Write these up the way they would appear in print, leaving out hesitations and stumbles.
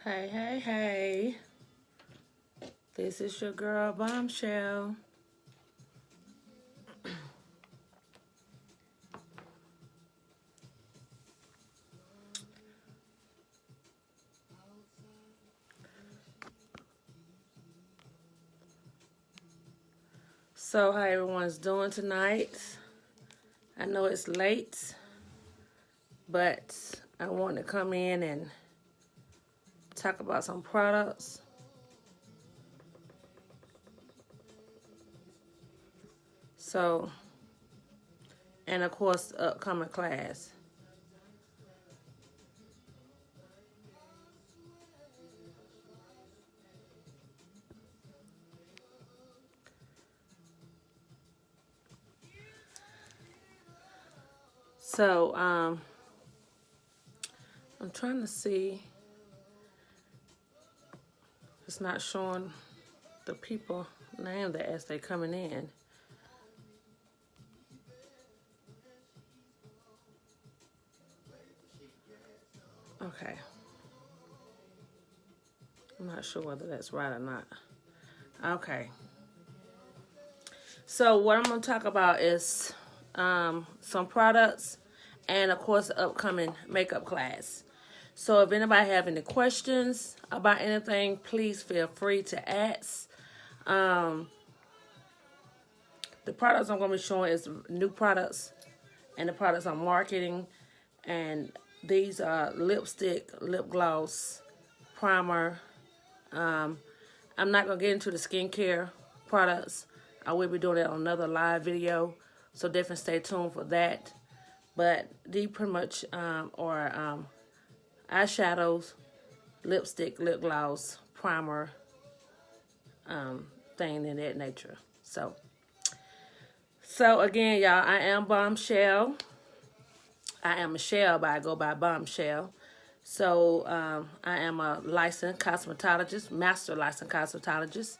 Hey, hey, hey. This is your girl Bombshell. So, how everyone's doing tonight? I know it's late, but I want to come in and talk about some products. So, and of course, the upcoming class. So, I'm trying to see. It's not showing the people name that as they coming in. Okay. I'm not sure whether that's right or not. Okay. So what I'm going to talk about is some products and, of course, the upcoming makeup class. So if anybody have any questions about anything, please feel free to ask. The products I'm going to be showing is new products and the products I'm marketing. And these are lipstick, lip gloss, primer. I'm not going to get into the skincare products. I will be doing that on another live video, so definitely stay tuned for that. But these pretty much are eyeshadows, lipstick, lip gloss, primer, thing in that nature. So again, y'all, I am Bombshell. I am Michelle, but I go by Bombshell. So I am a licensed cosmetologist, master licensed cosmetologist.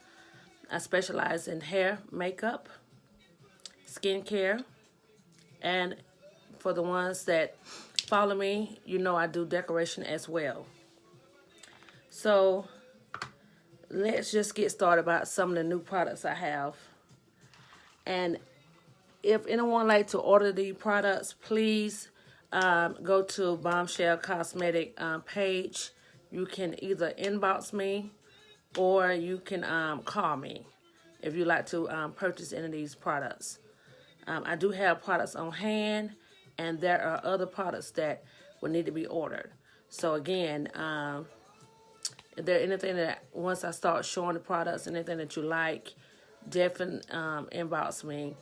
I specialize in hair, makeup, skincare, and for the ones that follow me, you know I do decoration as well. So let's just get started about some of the new products I have. And if anyone like to order these products, please go to Bombshell Cosmetic page. You can either inbox me or you can call me if you like to purchase any of these products. I do have products on hand, and there are other products that will need to be ordered. So again, if there anything that once I start showing the products, anything that you like, definitely inbox me,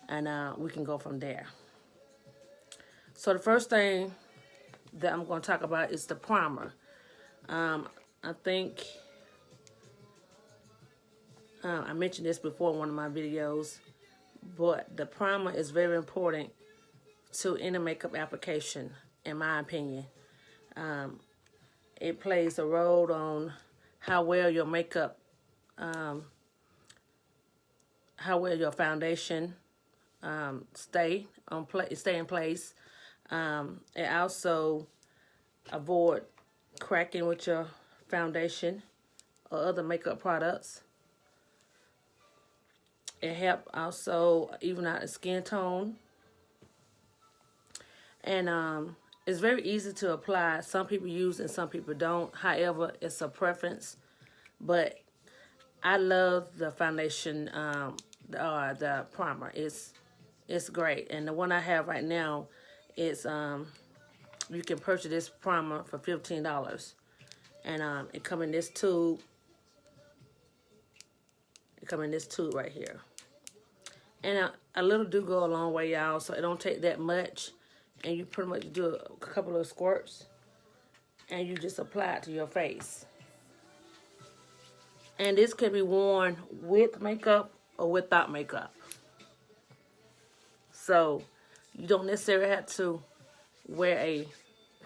and we can go from there. So the first thing that I'm going to talk about is the primer. I think I mentioned this before in one of my videos, but the primer is very important to any makeup application, in my opinion. It plays a role on how well your makeup, how well your foundation stay in place. It also avoid cracking with your foundation or other makeup products. It helps also even out the skin tone. And it's very easy to apply. Some people use it and some people don't. However, it's a preference. But I love the foundation, the primer. It's great. And the one I have right now is you can purchase this primer for $15. And it comes in this tube. It comes in this tube right here. And a little do go a long way, y'all. So it don't take that much. And you pretty much do a couple of squirts. And you just apply it to your face. And this can be worn with makeup or without makeup. So you don't necessarily have to wear a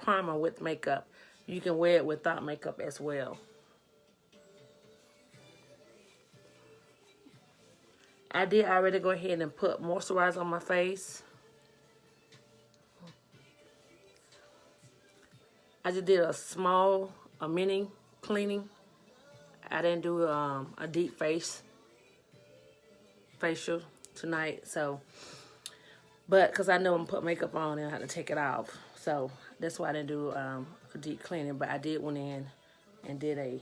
primer with makeup. You can wear it without makeup as well. I did already go ahead and put moisturizer on my face. I just did a mini cleaning. I didn't do a deep facial tonight, so, but because I know I'm put makeup on and I have to take it off, so that's why I didn't do a deep cleaning, but I did went in and did a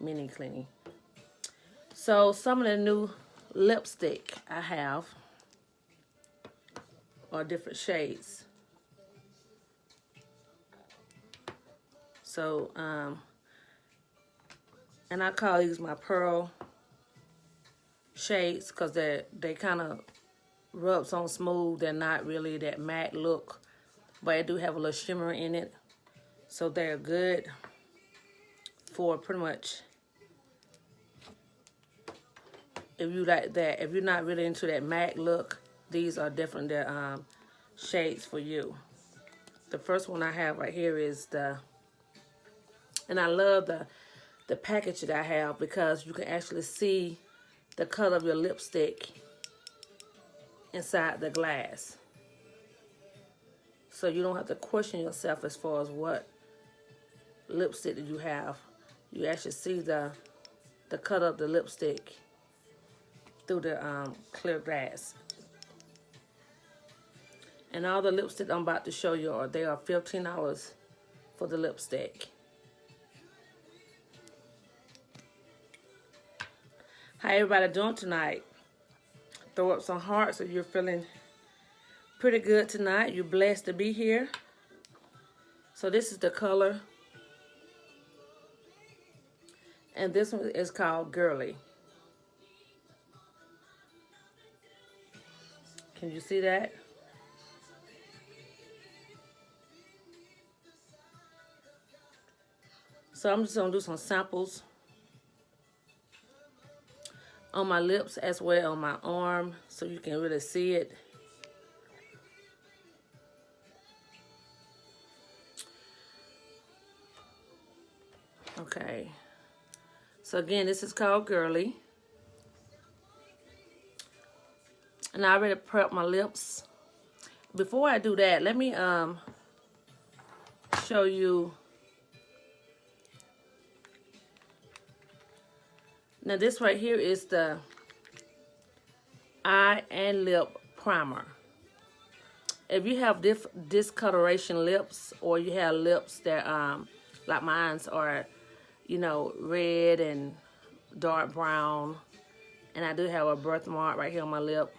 mini cleaning. So some of the new lipstick I have are different shades. So, and I call these my pearl shades because they kind of rubs on smooth. They're not really that matte look, but I do have a little shimmer in it. So they're good for pretty much if you like that. If you're not really into that matte look, these are different shades for you. The first one I have right here is and I love the package that I have because you can actually see the color of your lipstick inside the glass. So you don't have to question yourself as far as what lipstick that you have. You actually see the color of the lipstick through the clear glass. And all the lipstick I'm about to show you they are $15 for the lipstick. How everybody doing tonight? Throw up some hearts if you're feeling pretty good tonight. You're blessed to be here. So this is the color. And this one is called Girly. Can you see that? So I'm just going to do some samples on my lips as well on my arm so you can really see it. Okay. So again, this is called Girly. And I already prepped my lips. Before I do that, let me show you. Now this right here is the eye and lip primer. If you have discoloration lips, or you have lips that like mine's are, you know, red and dark brown, and I do have a birthmark right here on my lip.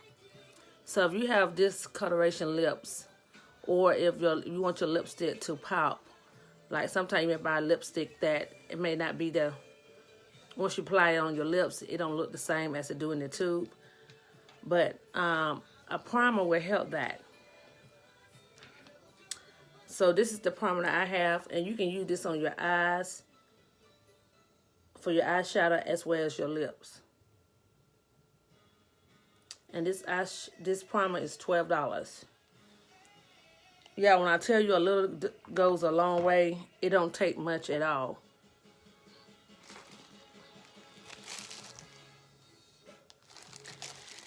So if you have discoloration lips, or if you want your lipstick to pop, like sometimes you may buy lipstick that it may not be once you apply it on your lips, it don't look the same as it do in the tube. But a primer will help that. So this is the primer that I have, and you can use this on your eyes for your eyeshadow as well as your lips. And this primer is $12. Yeah, when I tell you a little goes a long way, it don't take much at all.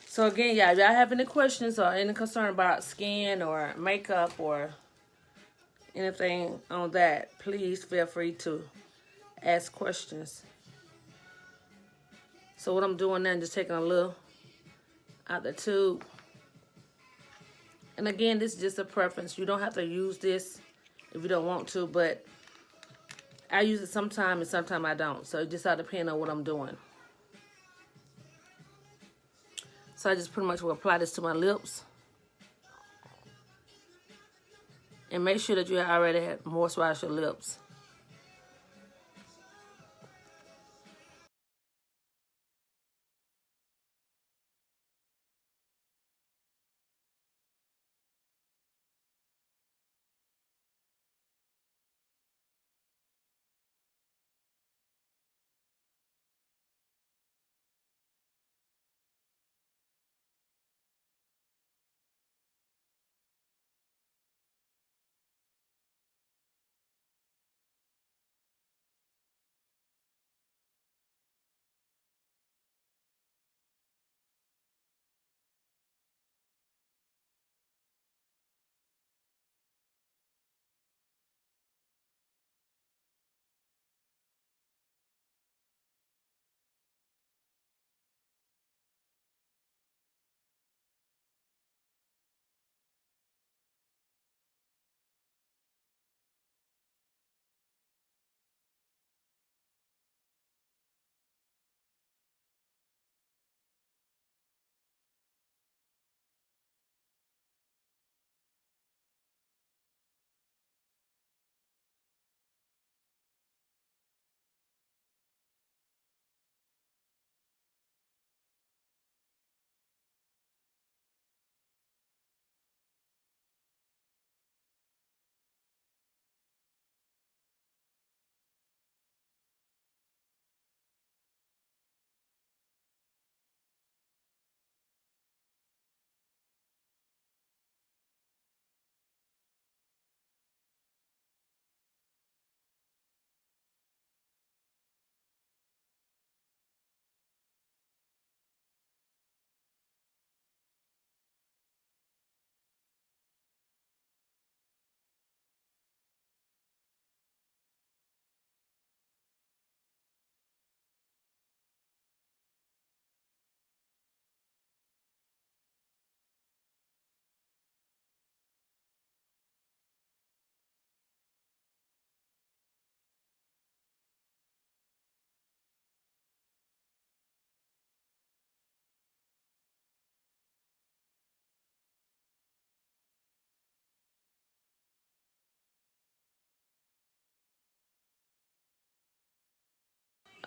So again, y'all, if y'all have any questions or any concern about skin or makeup or anything on that, please feel free to ask questions. So what I'm doing now is just taking a little out the tube. And again, this is just a preference. You don't have to use this if you don't want to, but I use it sometimes and sometimes I don't. So it just all depends on what I'm doing. So I just pretty much will apply this to my lips. And make sure that you already have moisturized your lips.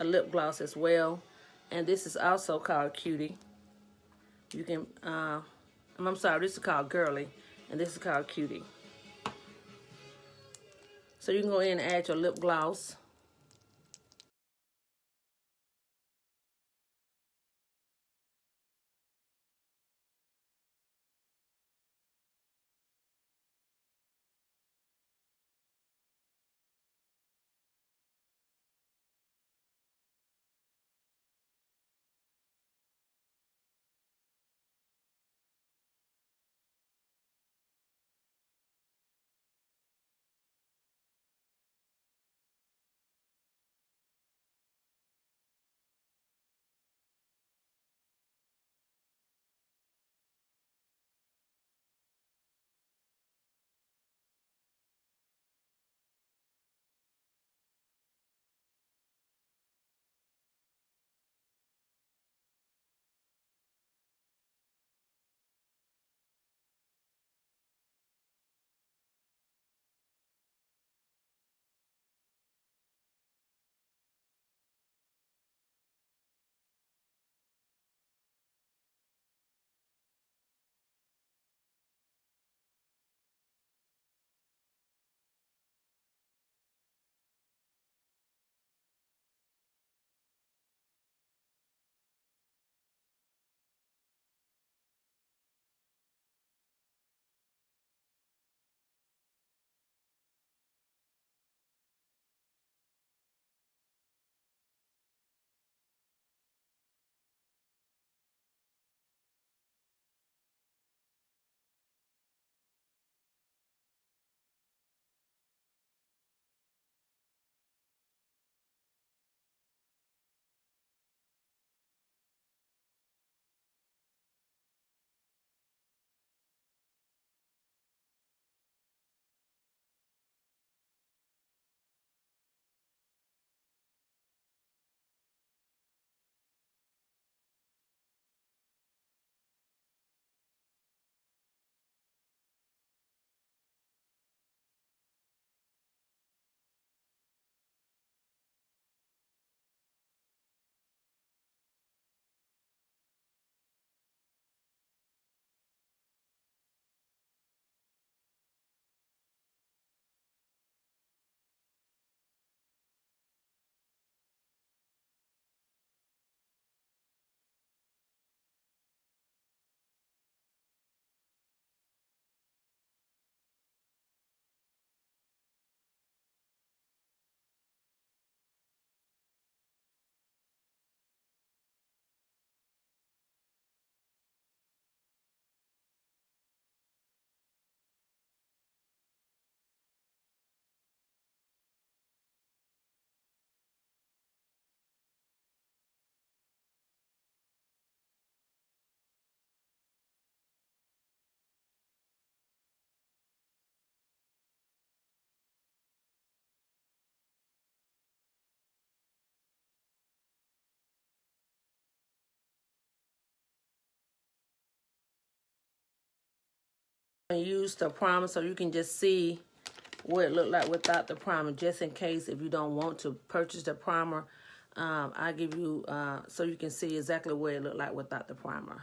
a lip gloss as well. And this is also called Cutie. You can, I'm sorry, this is called Girly, and this is called Cutie. So you can go in and add your lip gloss. And use the primer so you can just see what it looked like without the primer, just in case if you don't want to purchase the primer. I give you so you can see exactly what it looked like without the primer.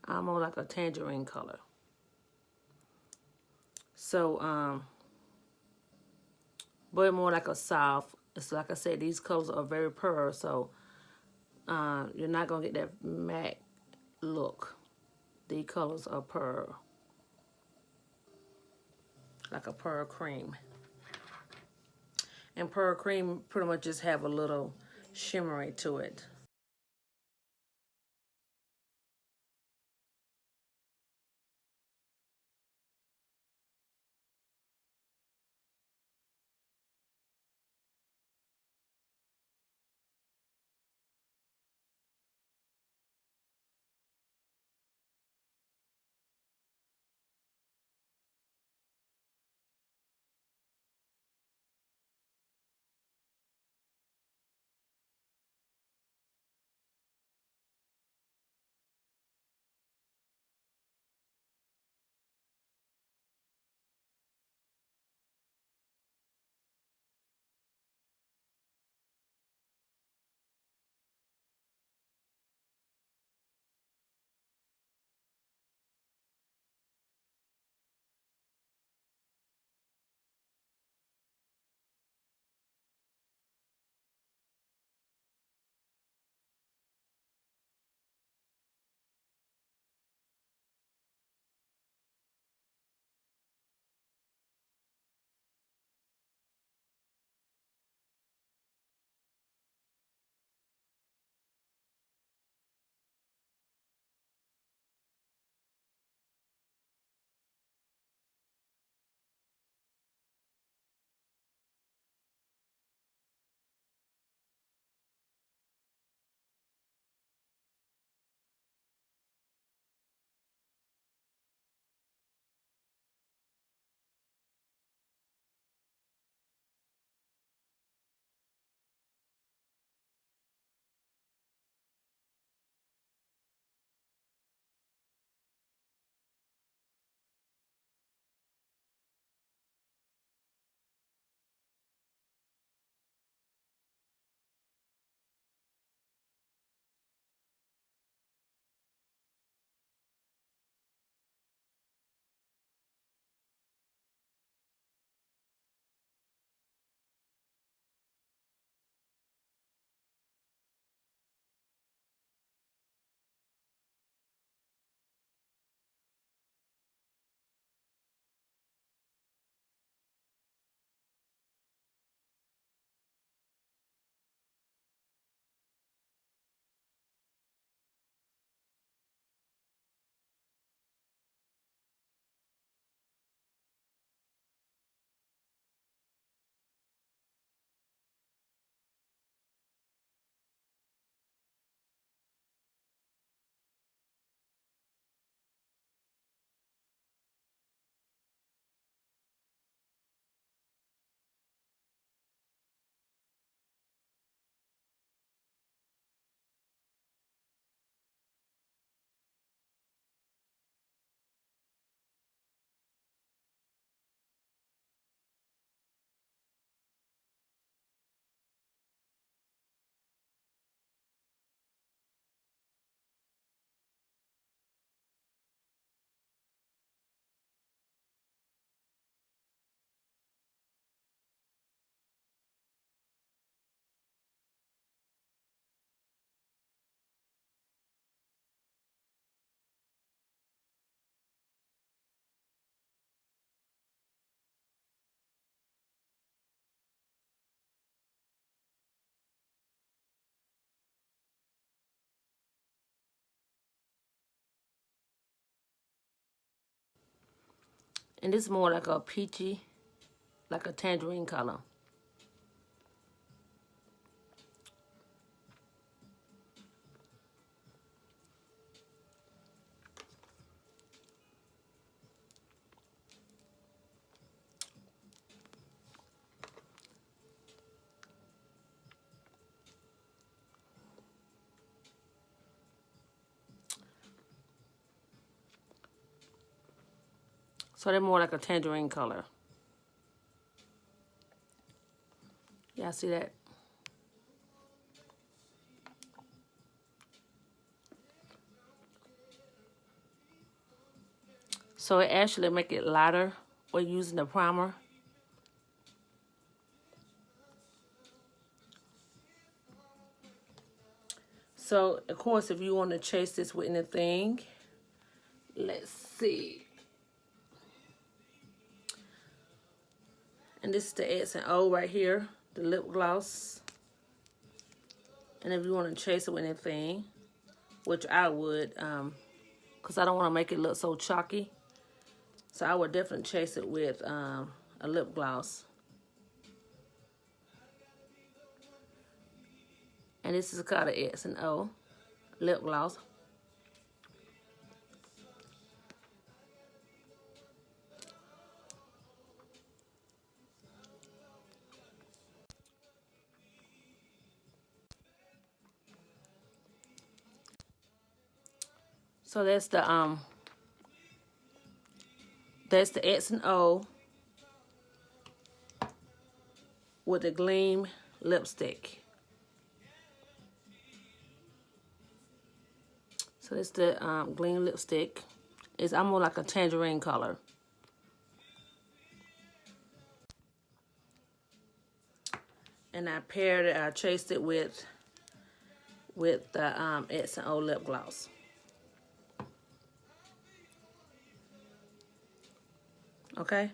Almost like a tangerine color. So, but more like a soft. It's like I said, these colors are very pearl, so you're not gonna get that matte look. These colors are pearl, like a pearl cream. And pearl cream pretty much just have a little shimmery to it. And this is more like a peachy, like a tangerine color. So they're more like a tangerine color. Y'all see that? So it actually make it lighter when using the primer. So, of course, if you want to chase this with anything, let's see. And this is the X&O right here, the lip gloss. And if you want to chase it with anything, which I would, because I don't want to make it look so chalky. So I would definitely chase it with a lip gloss. And this is called the X&O lip gloss. So that's the X&O with the Gleam lipstick. So it's the Gleam lipstick. It's almost like a tangerine color. And I paired it, I chased it with the X&O lip gloss. Okay?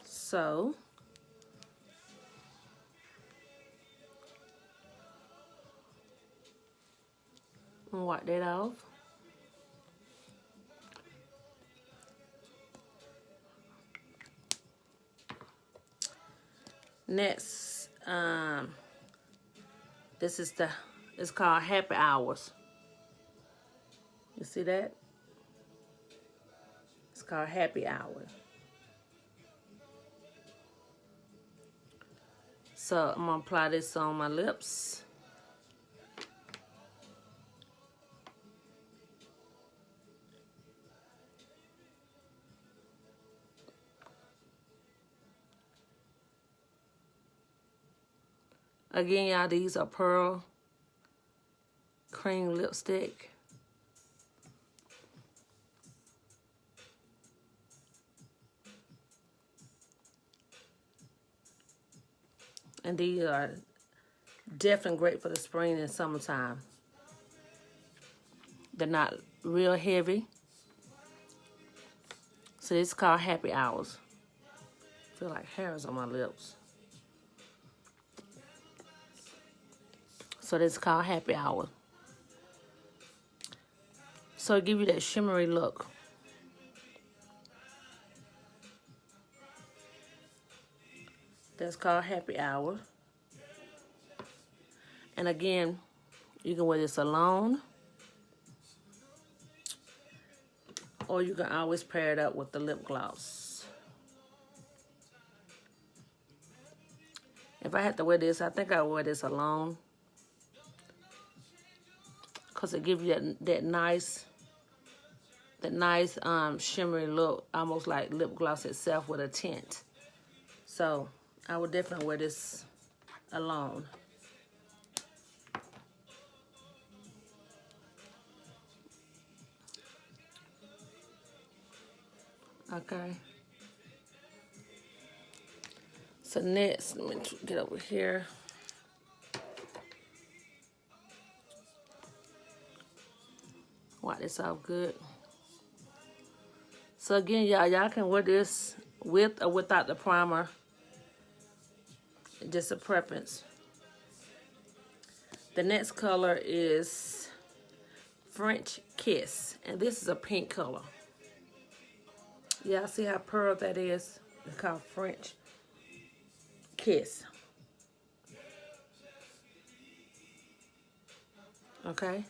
So, I'm gonna wipe that off. Next, this is it's called Happy Hours. You see that? It's called Happy Hour. So I'm gonna apply this on my lips. Again, y'all, these are Pearl Cream Lipstick. And these are definitely great for the spring and summertime. They're not real heavy. So this is called Happy Hours. I feel like hairs on my lips. So this is called Happy Hour. So it give you that shimmery look. That's called Happy Hour. And again, you can wear this alone, or you can always pair it up with the lip gloss. If I had to wear this, I think I would wear this alone, because it gives you that nice shimmery look, almost like lip gloss itself with a tint. So I would definitely wear this alone. Okay. So next, let me get over here. Wipe this off good. So again, y'all can wear this with or without the primer. Just a preference. The next color is French Kiss, and this is a pink color. Y'all see how pearl that is? It's called French Kiss. Okay.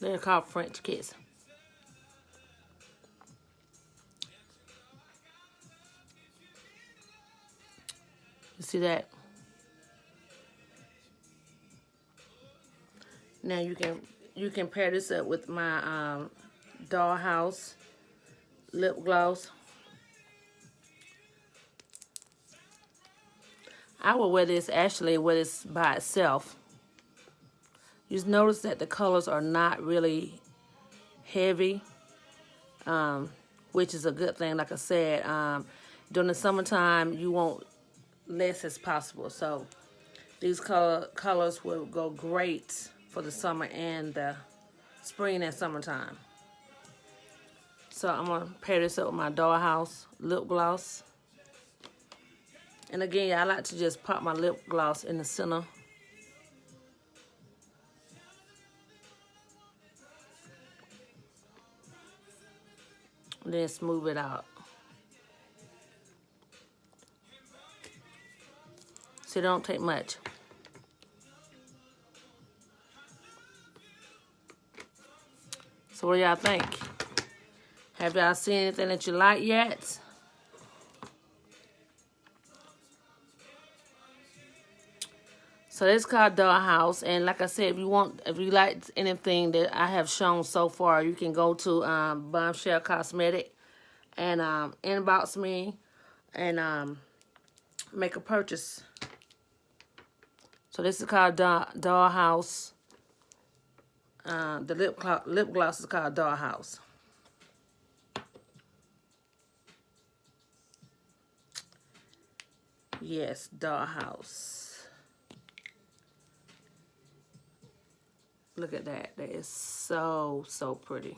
They're called French Kiss. See that? Now you can pair this up with my Dollhouse lip gloss. I will wear this actually when it's by itself. You just notice that the colors are not really heavy, which is a good thing. Like I said, during the summertime, you want less as possible. So these colors will go great for the summer and the spring and summertime. So I'm going to pair this up with my Dollhouse lip gloss. And again, I like to just pop my lip gloss in the center. And then smooth it out. So it don't take much. So what do y'all think? Have y'all seen anything that you like yet? So this is called Dollhouse, and like I said, if you like anything that I have shown so far, you can go to Bombshell Cosmetic and inbox me and make a purchase. So this is called Dollhouse. The lip gloss is called Dollhouse. Yes, Dollhouse. Look at that. That is so, so pretty.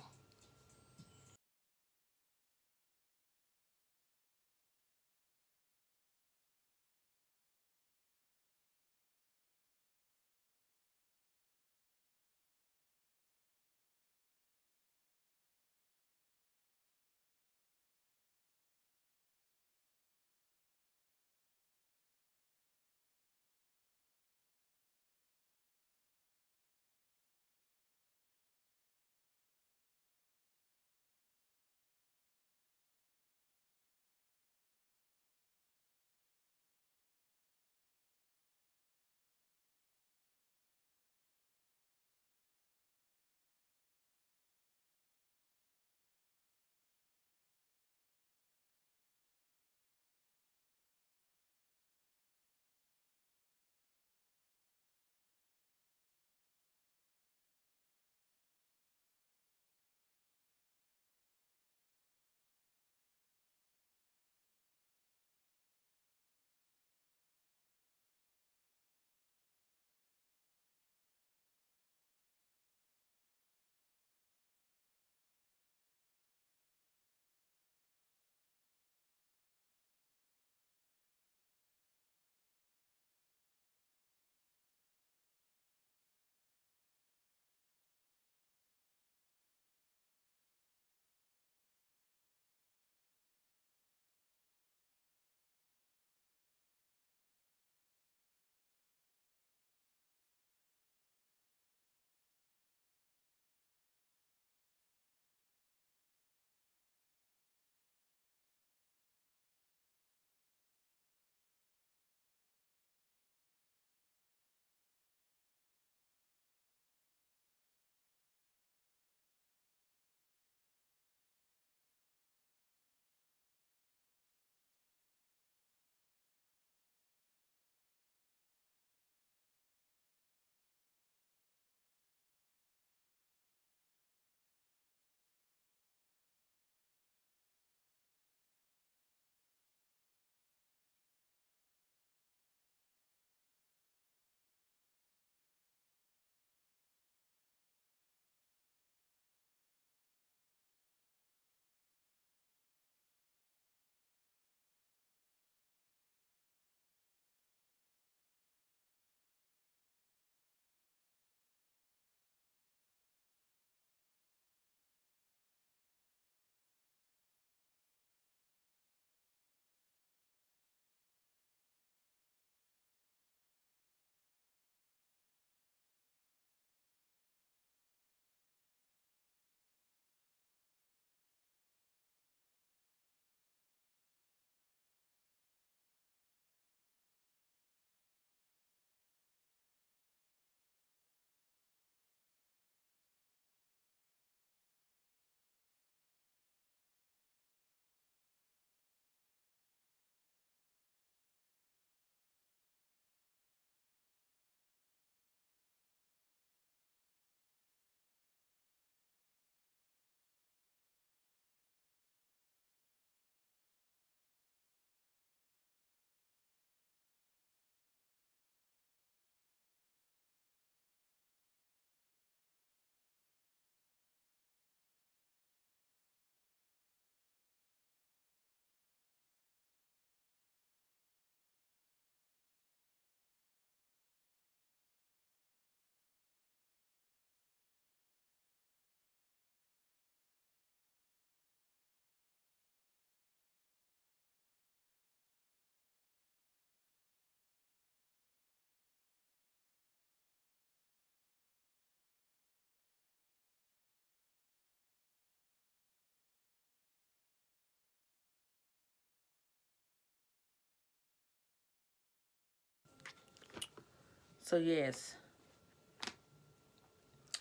So yes.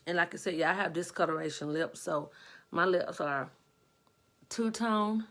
And like I said, yeah, I have discoloration lips, so my lips are two-tone.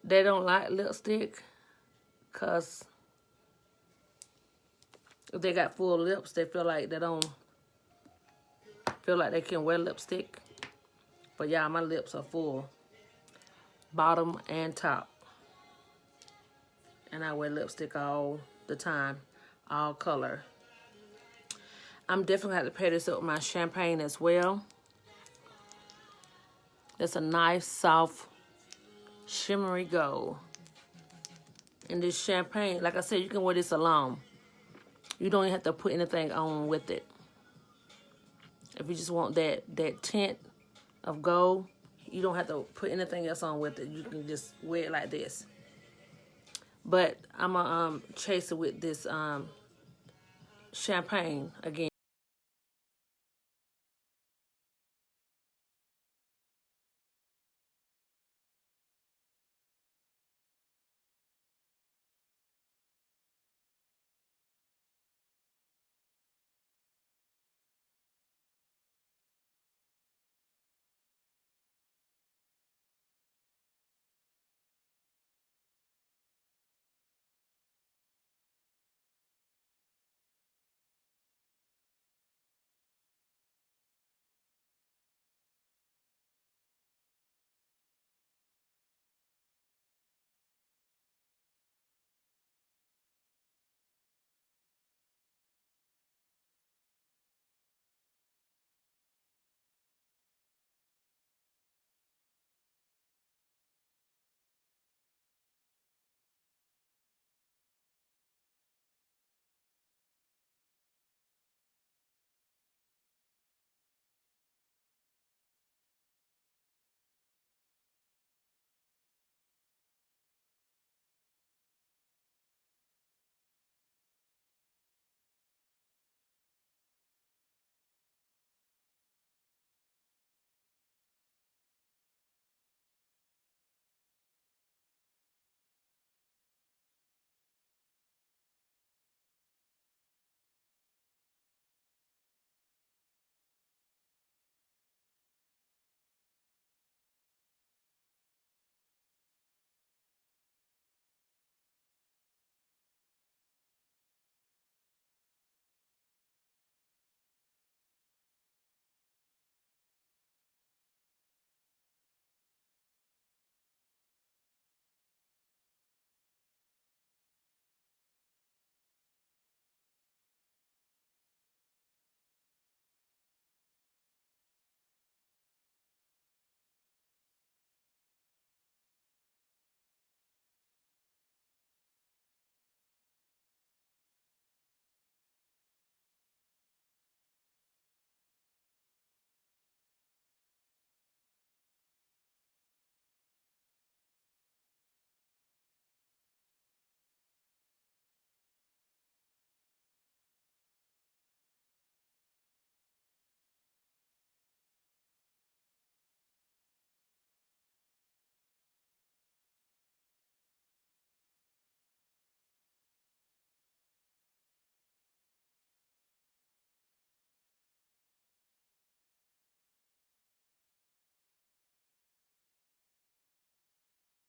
They don't like lipstick because if they got full lips, they feel like they don't feel like they can wear lipstick. But yeah, my lips are full, bottom and top. And I wear lipstick all the time, all color. I'm definitely going to pair this up with my champagne as well. It's a nice, soft, shimmery gold. And this champagne, like I said, you can wear this alone. You don't even have to put anything on with it. If you just want that tint of gold, you don't have to put anything else on with it. You can just wear it like this. But I'm going to chase it with this champagne again.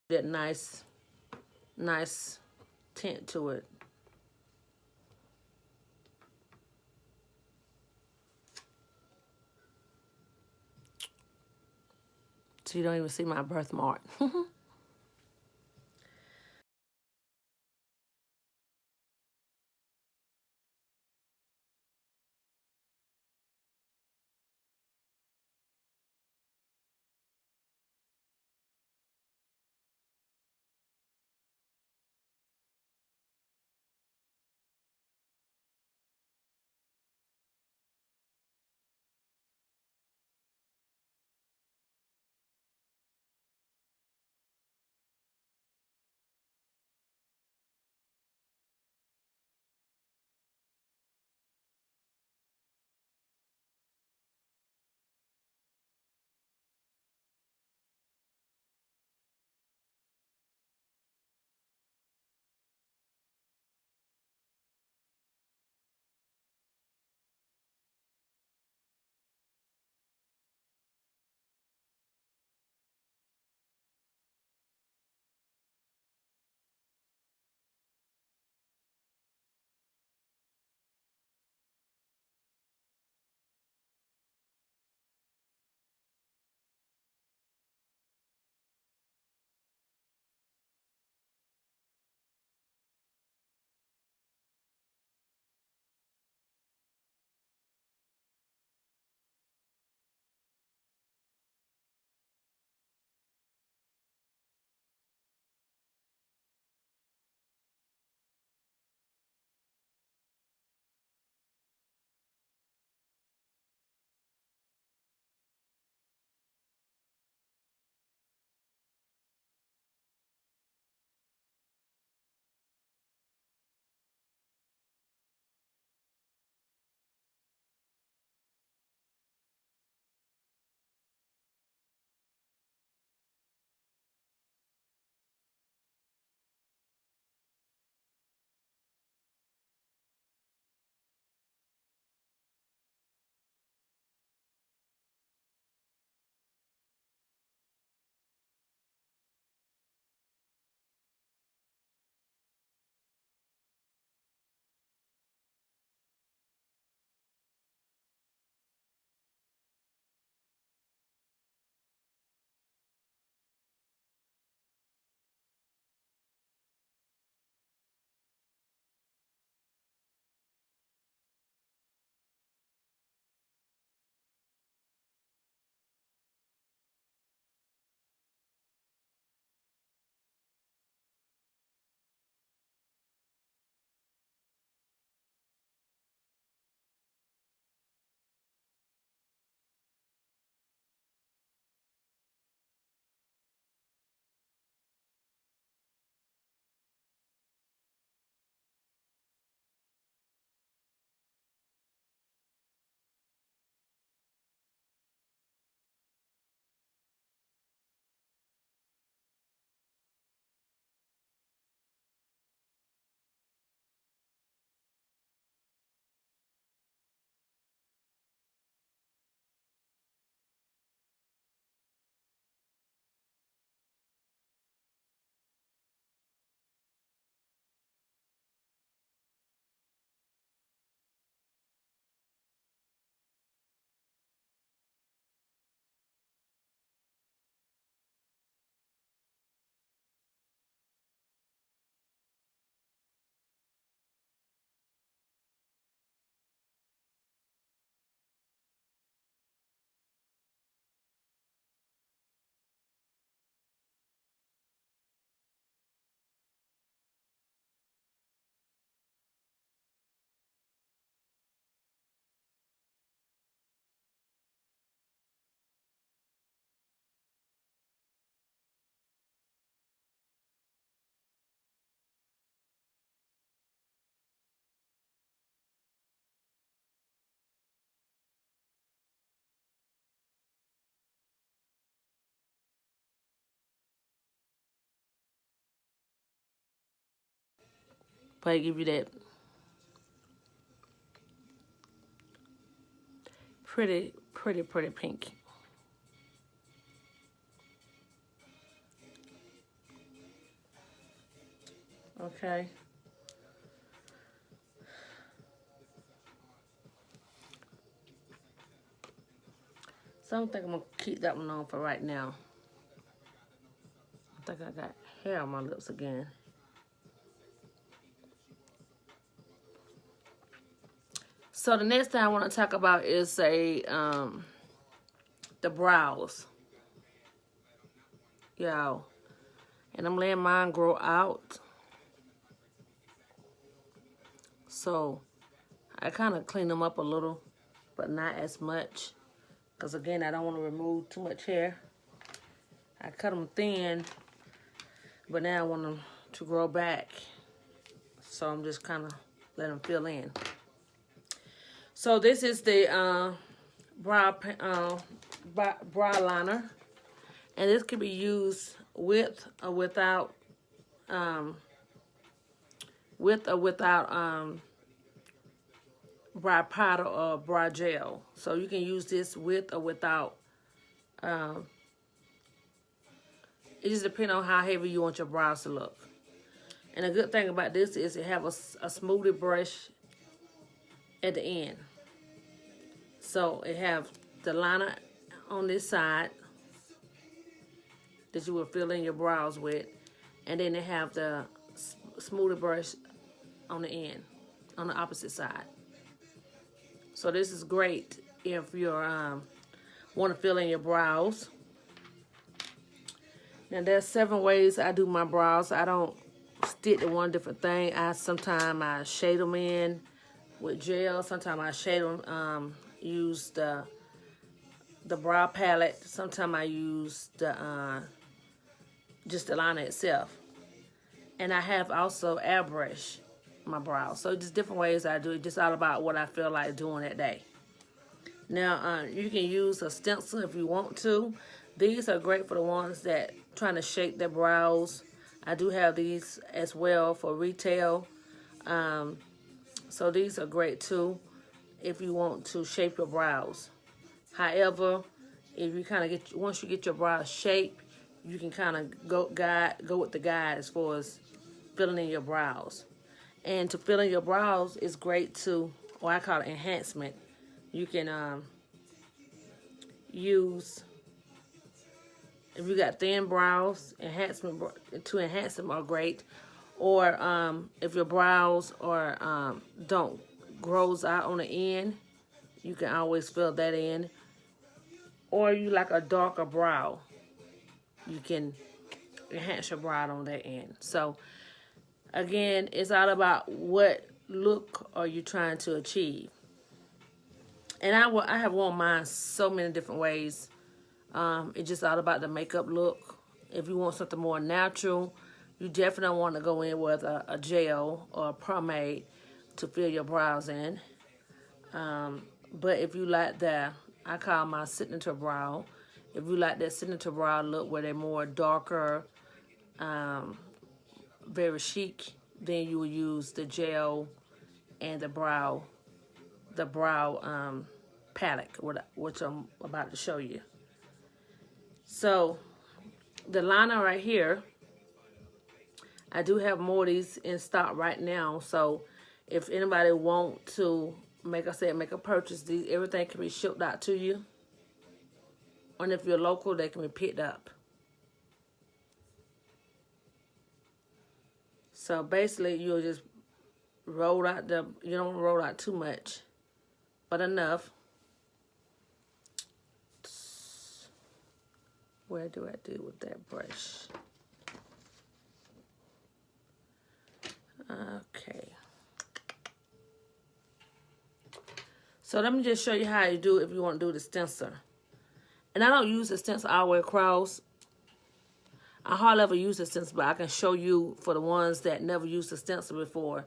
That nice tint to it. So you don't even see my birthmark. But give you that pretty pink. Okay. So I don't think I'm going to keep that one on for right now. I think I got hair on my lips again. So the next thing I want to talk about is the brows. Y'all. And I'm letting mine grow out. So I kind of clean them up a little, but not as much. Because again, I don't want to remove too much hair. I cut them thin, but now I want them to grow back. So I'm just kind of letting them fill in. So this is the brow liner. And this can be used with or without brow powder or brow gel. So you can use this with or without. It just depends on how heavy you want your brows to look. And a good thing about this is it have a smoothie brush at the end. So it have the liner on this side that you will fill in your brows with, and then they have the smoothie brush on the end, on the opposite side. So this is great if you want to fill in your brows. Now there's 7 ways I do my brows. I don't stick to one different thing. Sometimes I shade them in with gel. Sometimes I shade them, use the brow palette. Sometimes I use the just the liner itself. And I have also airbrush my brows. So just different ways I do it. Just all about what I feel like doing that day. Now you can use a stencil if you want to. These are great for the ones that trying to shape their brows. I do have these as well for retail. So these are great too if you want to shape your brows. However, if you kind of once you get your brows shaped, you can kind of go with the guide as far as filling in your brows. And to fill in your brows is great too, or I call it enhancement. You can use, if you got thin brows, to enhance them are great. Or if your brows don't grows out on the end, you can always fill that in. Or you like a darker brow, you can enhance your brow on that end. So again, it's all about what look are you trying to achieve. And I have worn mine so many different ways. It's just all about the makeup look. If you want something more natural, you definitely want to go in with a gel or a pomade to fill your brows in. But if you like I call my signature brow. If you like that signature brow look where they're more darker, very chic, then you will use the gel and the brow palette, which I'm about to show you. So the liner right here, I do have more of these in stock right now. So if anybody want to make a purchase, everything can be shipped out to you. And if you're local, they can be picked up. So basically, you'll just roll out you don't roll out too much, but enough. Where do I do with that brush? Okay. So let me just show you how you do it if you want to do the stencil. And I don't use the stencil all the way across. I hardly ever use the stencil, but I can show you for the ones that never used the stencil before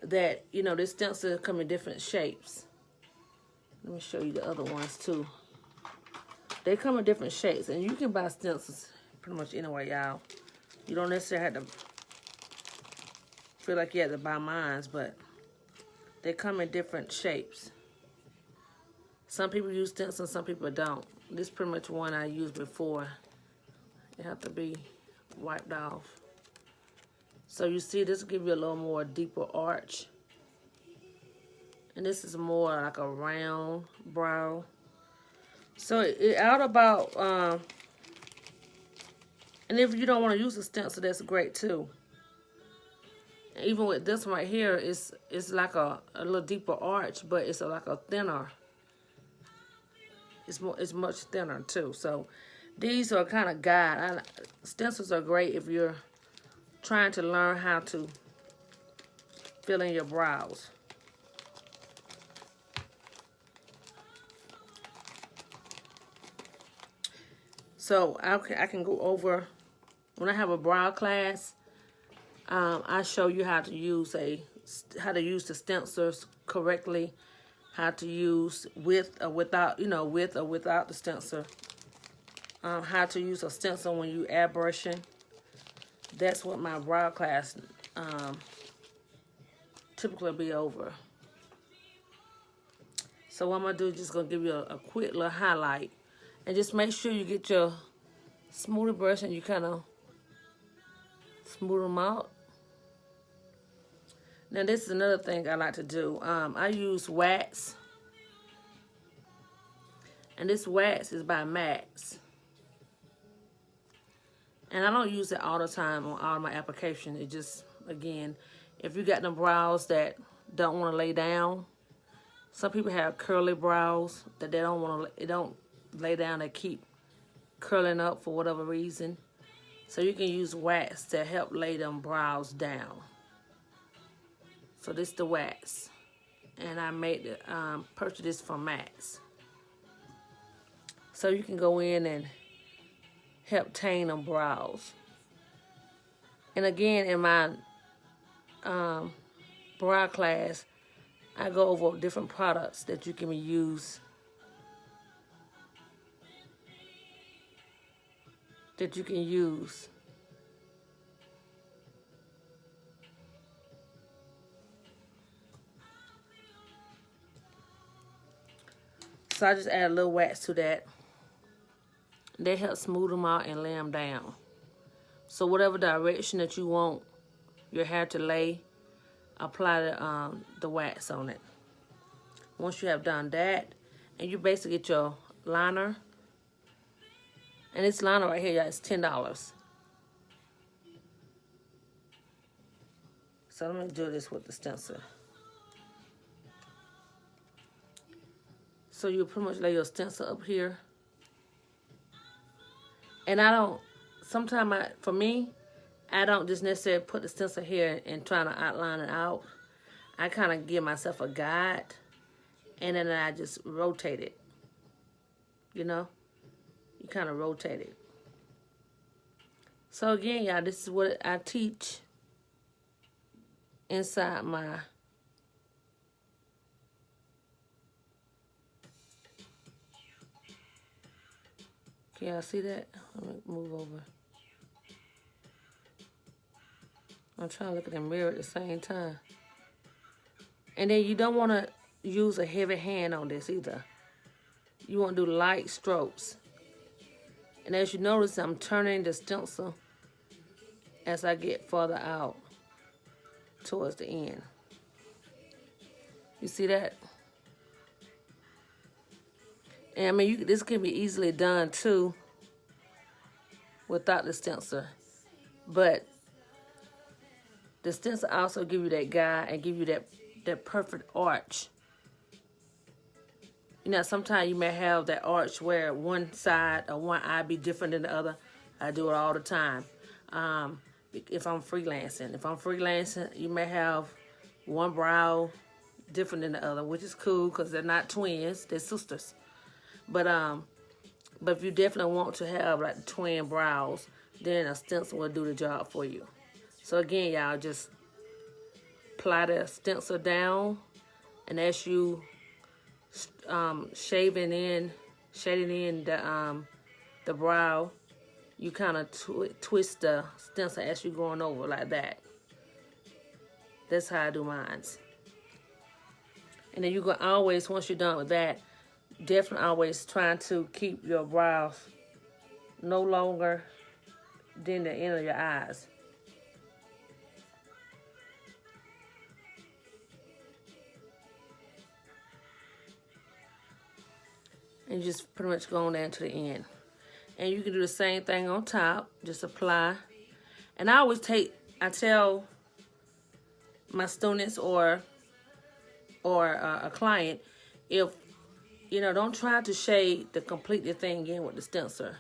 that, this stencil come in different shapes. Let me show you the other ones too. They come in different shapes, and you can buy stencils pretty much anywhere, y'all. You don't necessarily have to feel like you have to buy mine, but they come in different shapes. Some people use stencils, some people don't. This is pretty much one I used before. It have to be wiped off. So you see, this will give you a little more deeper arch. And this is more like a round brow. So it out about, and if you don't want to use a stencil, that's great too. And even with this one right here, it's like a little deeper arch, but it's like a thinner. It's much thinner too. So these are kind of guide. Stencils are great if you're trying to learn how to fill in your brows. So I can go over, when I have a brow class, I show you how to use the stencils correctly, how to use with or without, with or without the stencil, how to use a stencil when you airbrushing. That's what my brow class typically be over. So what I'm gonna do is just gonna give you a quick little highlight. And just make sure you get your smoothie brush and you kind of smooth them out. Now this is another thing I like to do. I use wax. And this wax is by Max. And I don't use it all the time on all my applications. It just, again, if you got them brows that don't want to lay down. Some people have curly brows that they don't want to, it don't lay down, they keep curling up for whatever reason. So you can use wax to help lay them brows down. So this is the wax. And I made purchase this from Max. So you can go in and help tame them brows. And again, in my brow class, I go over different products that you can use. So I just add a little wax to that. They help smooth them out and lay them down. So whatever direction that you want your hair to lay, apply the wax on it. Once you have done that, and you basically get your liner. And this liner right here, y'all, is $10. So let me do this with the stencil. So you pretty much lay your stencil up here. And I don't, sometimes for me, I don't just necessarily put the stencil here and try to outline it out. I kind of give myself a guide, and then I just rotate it. You know? You kind of rotate it. So again, y'all, this is what I teach inside my can y'all see that? Let me move over. I'm trying to look at the mirror at the same time. And then you don't want to use a heavy hand on this either. You want to do light strokes. And as you notice, I'm turning the stencil as I get further out towards the end. You see that? And I mean, this can be easily done too without the stencil. But the stencil also give you that guide and give you that perfect arch. You know, sometimes you may have that arch where one side or one eye be different than the other. I do it all the time. If I'm freelancing, you may have one brow different than the other, which is cool because they're not twins, they're sisters. But if you definitely want to have like twin brows, then a stencil will do the job for you. So again, y'all, just apply the stencil down, and as you shading in the brow, you kind of twist the stencil as you're going over like that. That's how I do mine. And then you can always, once you're done with that, definitely always trying to keep your brows no longer than the end of your eyes. And just pretty much go on down to the end. And you can do the same thing on top. Just apply. And I tell my students or a client, if, don't try to shade the complete thing in with the stencil.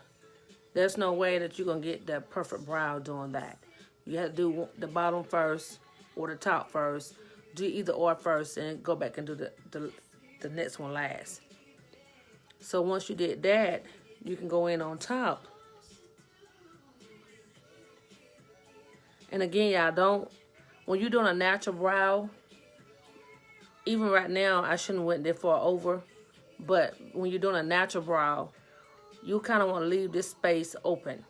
There's no way that you're going to get the perfect brow doing that. You have to do the bottom first or the top first. Do either or first and go back and do the next one last. So once you did that, you can go in on top. And again, y'all, when you're doing a natural brow, even right now, I shouldn't went that far over, but when you're doing a natural brow, you kind of want to leave this space open.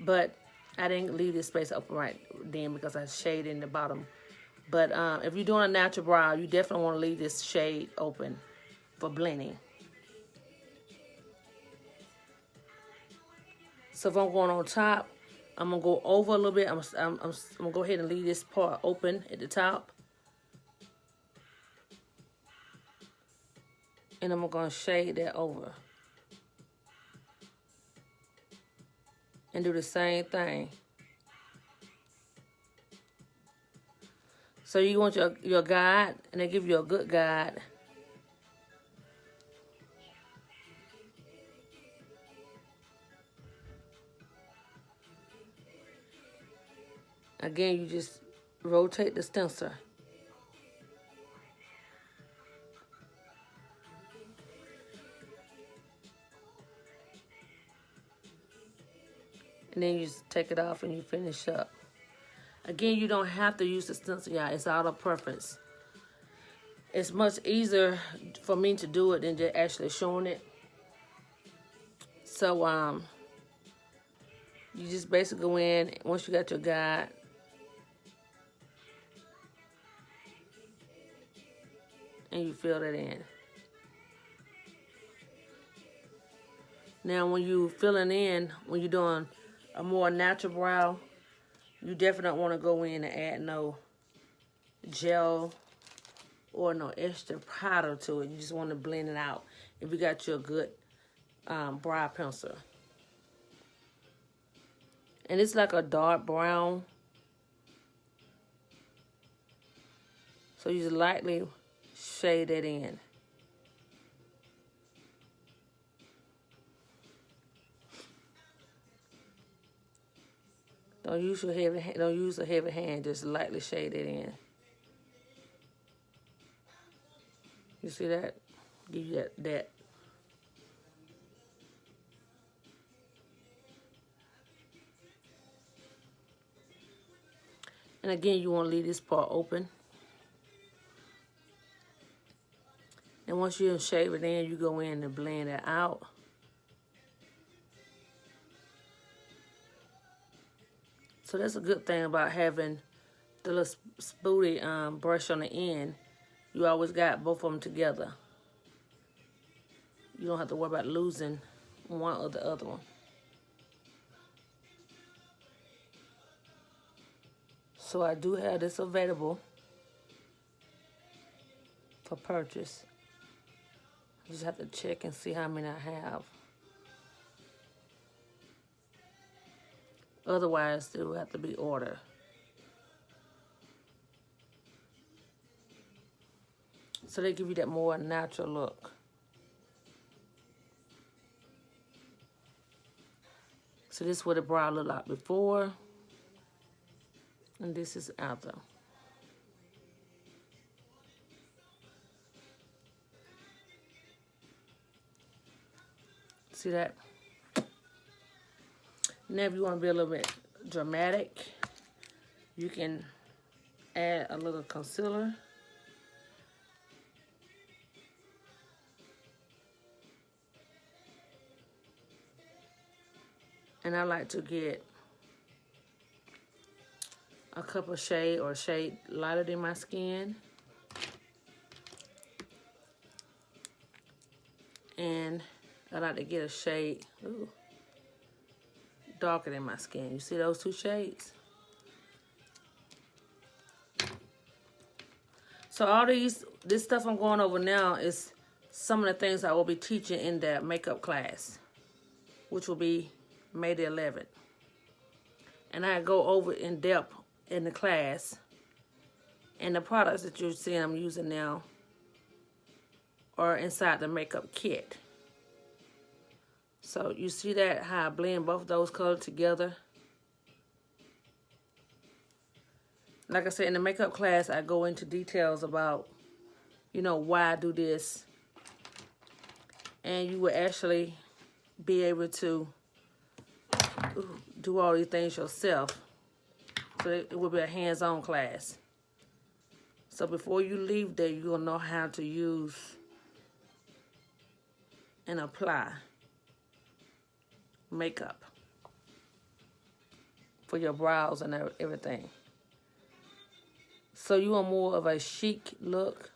But I didn't leave this space open right then because I shaded in the bottom. But if you're doing a natural brow, you definitely want to leave this shade open for blending. So if I'm going on top, I'm going to go over a little bit. I'm going to go ahead and leave this part open at the top. And I'm going to shade that over. And do the same thing. So you want your guide, and they give you a good guide. Again, you just rotate the stencil. And then you just take it off and you finish up. Again, you don't have to use the stencil, y'all. It's out of preference. It's much easier for me to do it than just actually showing it. So, you just basically go in, once you got your guide, and you fill that in. Now, when you filling in, when you're doing a more natural brow, you definitely don't want to go in and add no gel or no extra powder to it. You just want to blend it out if you got your good brow pencil. And it's like a dark brown. So you just lightly shade it in. Don't use a heavy hand, just lightly shade it in. You see that? Give you that. And again, you want to leave this part open. And once you shave it in, you go in and blend it out. So that's a good thing about having the little spoolie brush on the end. You always got both of them together. You don't have to worry about losing one or the other one. So I do have this available for purchase. I just have to check and see how many I have. Otherwise, it will have to be ordered. So they give you that more natural look. So this is what the brow looked like before. And this is after. See that? Now if you want to be a little bit dramatic, you can add a little concealer. And I like to get a cup of shade or shade lighter than my skin. And I like to get a shade darker than my skin. You see those two shades? So all this stuff I'm going over now is some of the things I will be teaching in that makeup class, which will be May the 11th. And I go over in depth in the class. And the products that you're seeing I'm using now are inside the makeup kit. So you see that, how I blend both of those colors together. Like I said, in the makeup class, I go into details about, you know, why I do this. And you will actually be able to do all these things yourself. So it will be a hands-on class. So before you leave there, you'll know how to use and apply makeup for your brows and everything. So you want more of a chic look.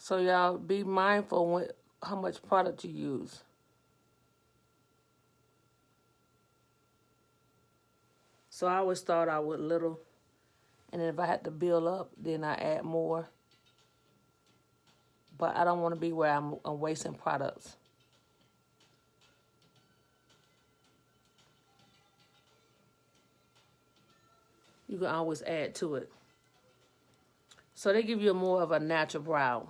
So y'all be mindful how much product you use. So I always start out with little, and if I had to build up, then I add more. But I don't want to be where I'm wasting products. You can always add to it. So they give you more of a natural brow.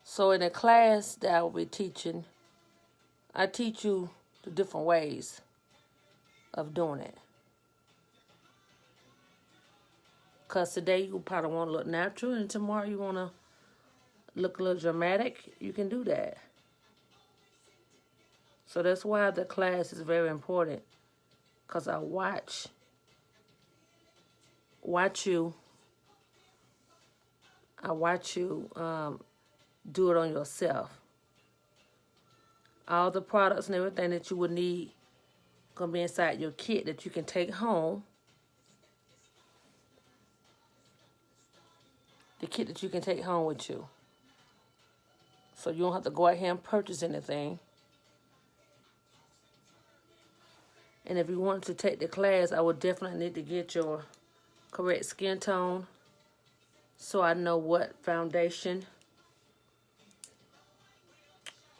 So in the class that I will be teaching, I teach you the different ways of doing it. Because today you probably want to look natural, and tomorrow you want to look a little dramatic. You can do that. So that's why the class is very important. Because I watch you do it on yourself. All the products and everything that you would need gonna be inside your kit that you can take home. The kit that you can take home with you. So you don't have to go out here and purchase anything. And if you want to take the class, I would definitely need to get your correct skin tone so I know what foundation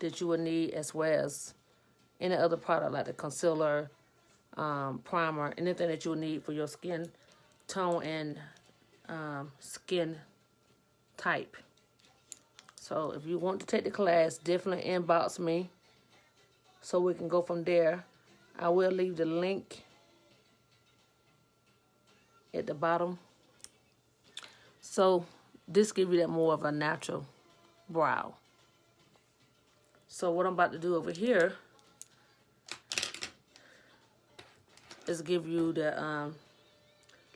that you would need, as well as any other product like the concealer, primer, anything that you would need for your skin tone and skin type. So if you want to take the class, definitely inbox me so we can go from there. I will leave the link at the bottom. So this gives you that more of a natural brow. So what I'm about to do over here is give you the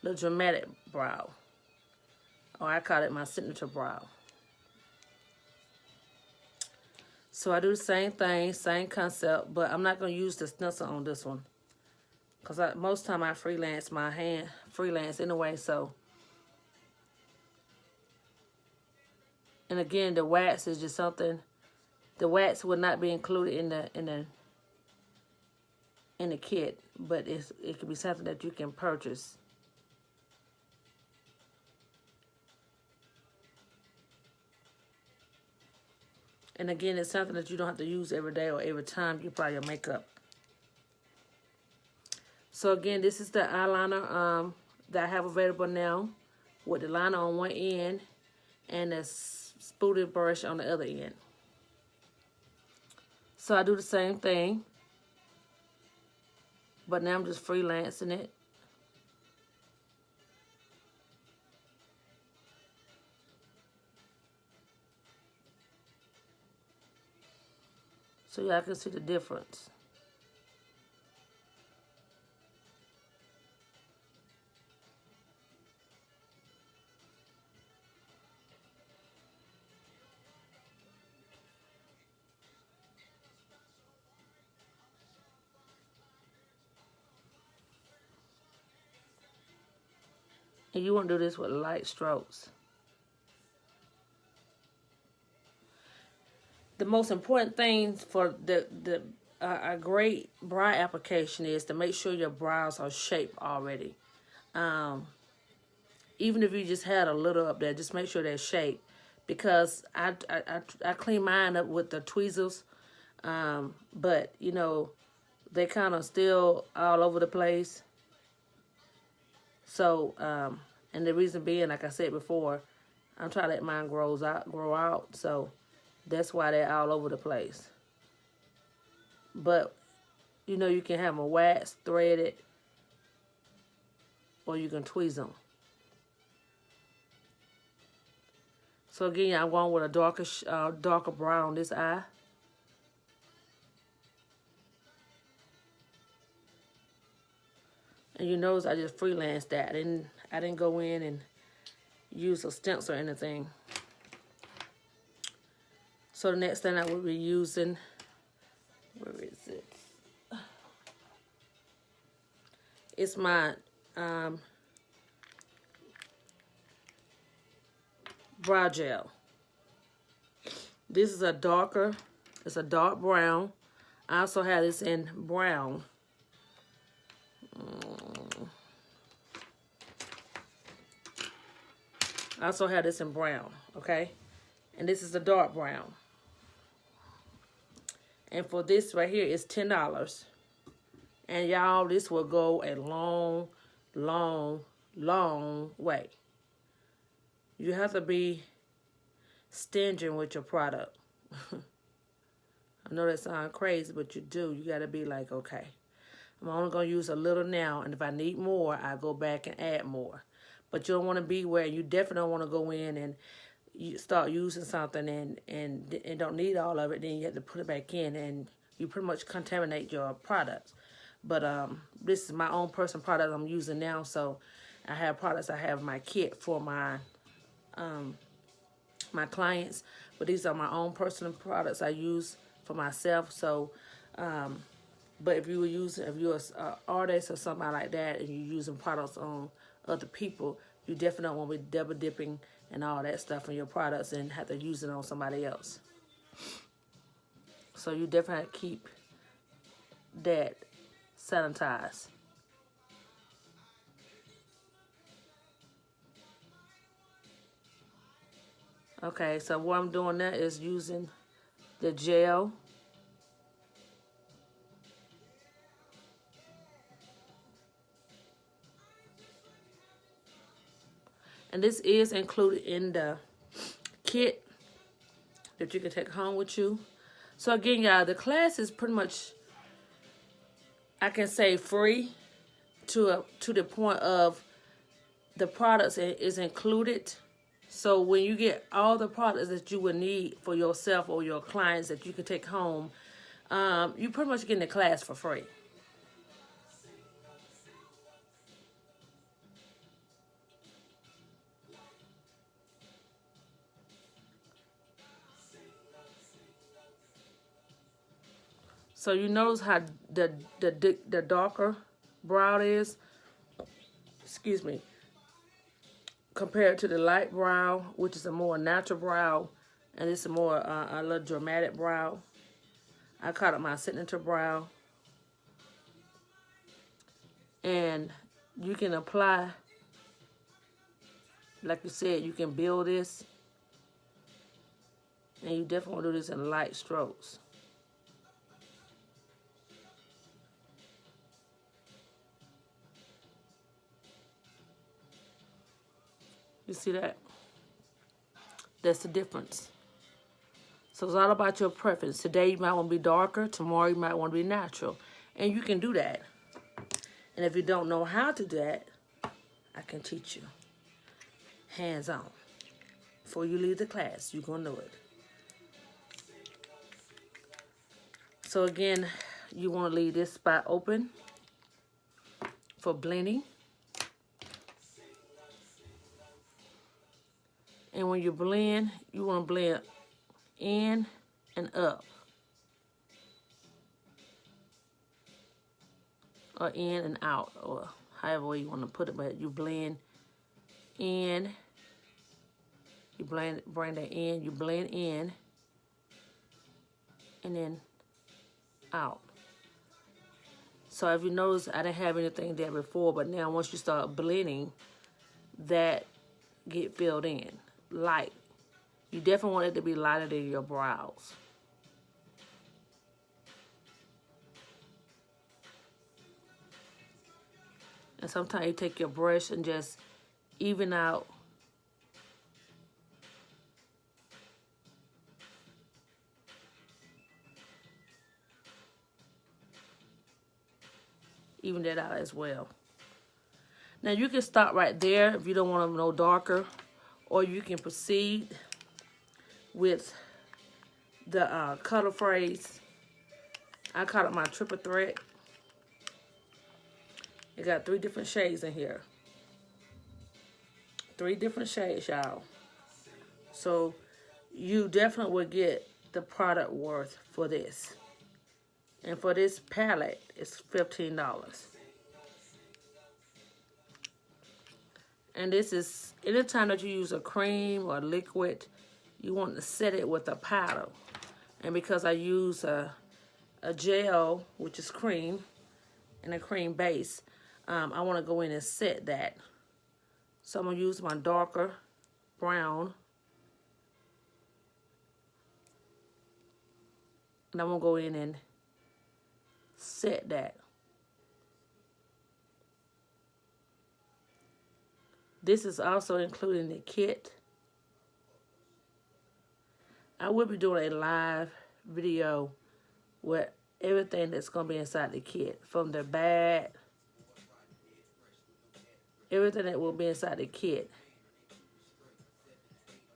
little dramatic brow. Or I call it my signature brow. So I do the same thing, same concept, but I'm not going to use the stencil on this one. Because most time I freelance anyway, so. And again, the wax is just something, the wax would not be included in the kit, but it could be something that you can purchase. And again, it's something that you don't have to use every day or every time you apply your makeup. So again, this is the eyeliner that I have available now with the liner on one end and the spoolie brush on the other end. So I do the same thing, but now I'm just freelancing it. So y'all can see the difference. And you want to do this with light strokes. The most important thing for a great brow application is to make sure your brows are shaped already. Even if you just had a little up there, just make sure they're shaped. Because I clean mine up with the tweezers, but you know, they kind of still all over the place. So, and the reason being, like I said before, I'm trying to let mine grow out. So that's why they're all over the place. But, you know, you can have them waxed, threaded, or you can tweeze them. So again, I'm going with a darker brown on this eye. And you notice I just freelanced that. I didn't go in and use a stencil or anything. So the next thing I will be using, where is it? It's my brow gel. This is a darker, it's a dark brown. I also have this in brown. I also have this in brown, okay? And this is the dark brown. And for this right here, it's $10. And y'all, this will go a long, long, long way. You have to be stingy with your product. I know that sounds crazy, but you do. You got to be like, okay, I'm only going to use a little now, and if I need more, I go back and add more. But you don't want to be where you definitely don't want to go in and you start using something and don't need all of it, then you have to put it back in, and you pretty much contaminate your products. But this is my own personal product I'm using now, so I have products. I have my kit for my my clients, but these are my own personal products I use for myself. So, but if you're an artist or something like that, and you're using products on other people, you definitely don't want to be double dipping and all that stuff in your products and have to use it on somebody else. So you definitely have to keep that sanitized. Okay, so what I'm doing now is using the gel. And this is included in the kit that you can take home with you. So again, y'all, the class is pretty much, I can say, free to the point of the products is included. So when you get all the products that you would need for yourself or your clients that you can take home, you pretty much get in the class for free. So you notice how the darker brow is, excuse me, compared to the light brow, which is a more natural brow, and this is more a little dramatic brow. I call it my signature brow. And you can apply, like you said, you can build this, and you definitely want to do this in light strokes. You see that? That's the difference. So it's all about your preference. Today you might want to be darker. Tomorrow you might want to be natural. And you can do that. And if you don't know how to do that, I can teach you. Hands-on. Before you leave the class, you're going to know it. So again, you want to leave this spot open for blending. And when you blend, you want to blend in and up. Or in and out, or however way you want to put it, but you blend in, you bring that in, you blend in, and then out. So if you notice, I didn't have anything there before, but now once you start blending, that get filled in, light. You definitely want it to be lighter than your brows. And sometimes you take your brush and just even out even that out as well. Now you can stop right there if you don't want them no darker, or you can proceed with the color phrase. I call it my triple threat. It got 3 different shades in here. 3 different shades, y'all. So you definitely will get the product worth for this. And for this palette, it's $15. And this is, anytime that you use a cream or liquid, you want to set it with a powder. And because I use a gel, which is cream, and a cream base, I want to go in and set that. So I'm going to use my darker brown. And I'm going to go in and set that. This is also including the kit. I will be doing a live video with everything that's going to be inside the kit. From the bag, everything that will be inside the kit.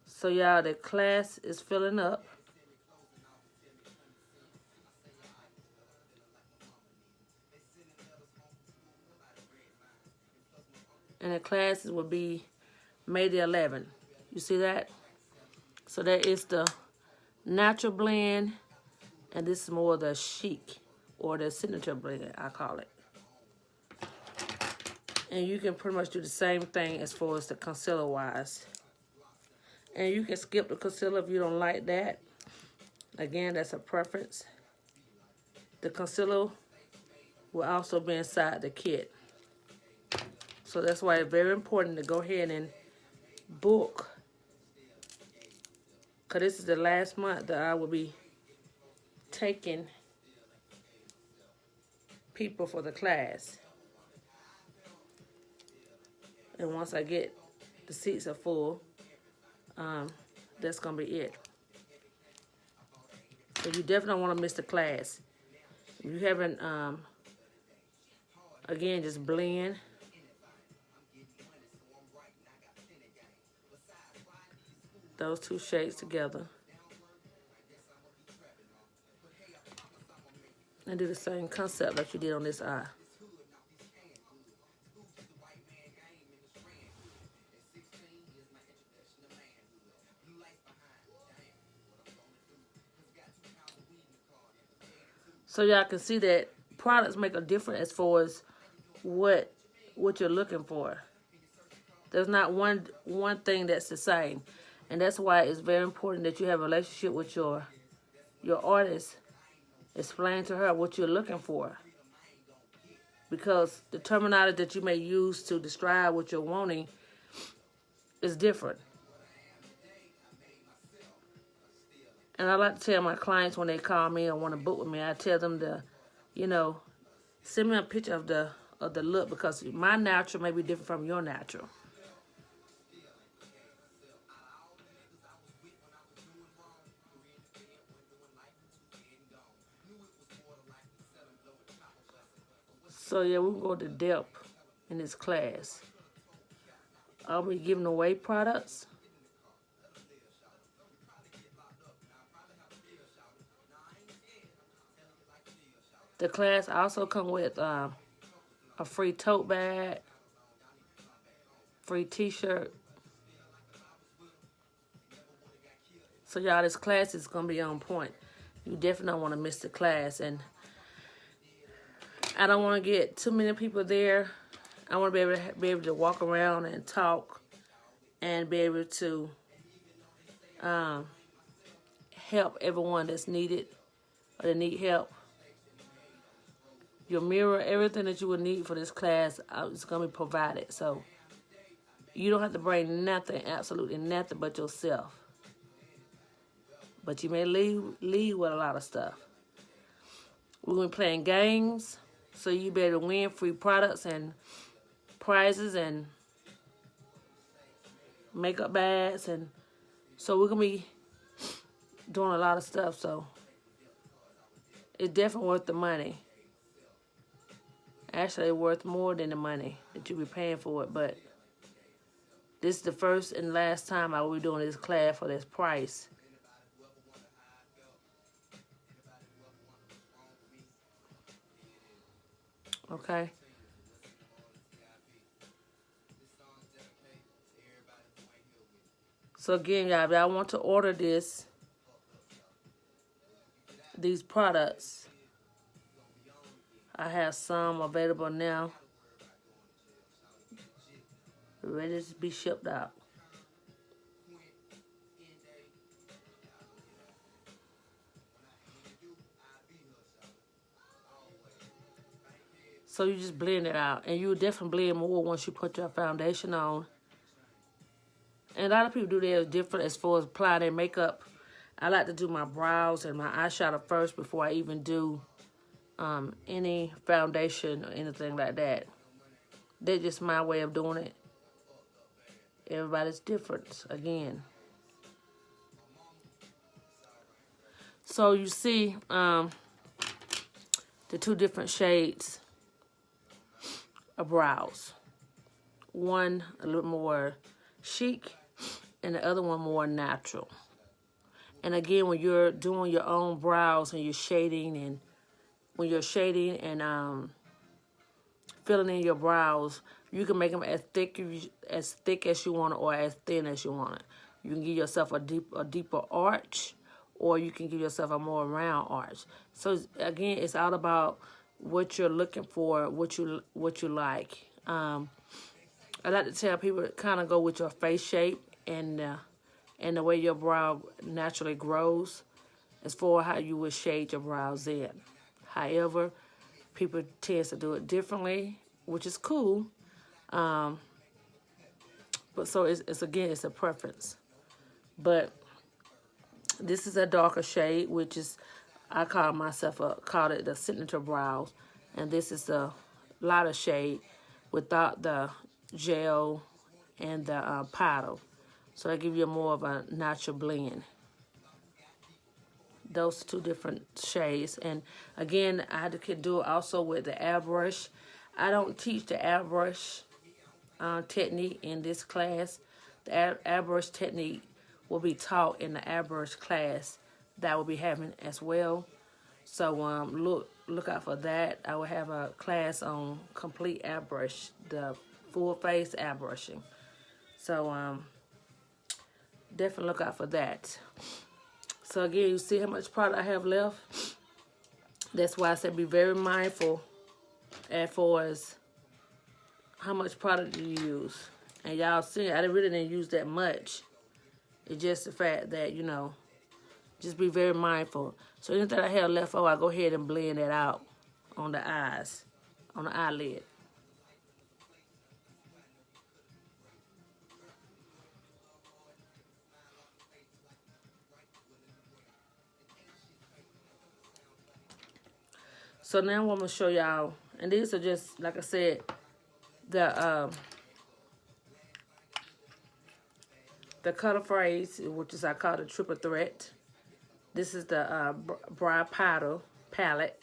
So y'all, the class is filling up. And the classes will be May the 11th. You see that? So that is the natural blend, and this is more the chic, or the signature blend, I call it. And you can pretty much do the same thing as far as the concealer wise. And you can skip the concealer if you don't like that. Again, that's a preference. The concealer will also be inside the kit. So that's why it's very important to go ahead and book. Because this is the last month that I will be taking people for the class. And once I get the seats are full, that's going to be it. So you definitely don't want to miss the class. If you haven't, again, just blend. Those 2 shades together. And do the same concept like you did on this eye. So y'all can see that products make a difference as far as what you're looking for. There's not one thing that's the same. And that's why it's very important that you have a relationship with your artist. Explain to her what you're looking for. Because the terminology that you may use to describe what you're wanting is different. And I like to tell my clients when they call me or want to book with me, I tell them to, send me a picture of the look, because my natural may be different from your natural. So yeah, we'll go to depth in this class. I'll be giving away products. The class also come with a free tote bag, free t-shirt. So y'all, this class is going to be on point. You definitely don't want to miss the class. And I don't want to get too many people there. I want to be able to walk around and talk and be able to help everyone that's needed or that need help. Your mirror, everything that you would need for this class is going to be provided. So you don't have to bring nothing, absolutely nothing but yourself. But you may leave with a lot of stuff. We're going to be playing games, so you better win free products and prizes and makeup bags. And so we're going to be doing a lot of stuff. So it's definitely worth the money. Actually, worth more than the money that you'll be paying for it. But this is the first and last time I will be doing this class for this price. Okay. So again, y'all, if y'all want to order these products, I have some available now, ready to be shipped out. So you just blend it out, and you definitely blend more once you put your foundation on. And a lot of people do theirs different as far as applying their makeup. I like to do my brows and my eyeshadow first before I even do any foundation or anything like that. That's just my way of doing it. Everybody's different, again. So you see the two different shades of brows. One a little more chic and the other one more natural. And again, when you're doing your own brows and you're shading, and when you're shading and filling in your brows, you can make them as thick as you want it or as thin as you want it. You can give yourself a deeper arch, or you can give yourself a more round arch. So again, it's all about what you're looking for, what you like. I like to tell people to kind of go with your face shape and the way your brow naturally grows, as for how you would shade your brows in. However, people tend to do it differently, which is cool. But so it's again, it's a preference. But this is a darker shade, which is, I call it the signature brows. And this is a lighter shade without the gel and the powder. So I give you more of a natural blend. Those two different shades. And again, I could do it also with the airbrush. I don't teach the airbrush technique in this class. The airbrush technique will be taught in the airbrush class that I will be having as well. So look out for that. I will have a class on complete airbrush, the full face airbrushing. So definitely look out for that. So again, you see how much product I have left. That's why I said be very mindful as far as how much product you use. And y'all see, I really didn't use that much. It's just the fact that, you know, just be very mindful. So anything I have left over, I go ahead and blend it out on the eyes, on the eyelid. So now I'm gonna show y'all, and these are just, like I said, the color phrase, which is I call the triple threat. This is the brow powder palette.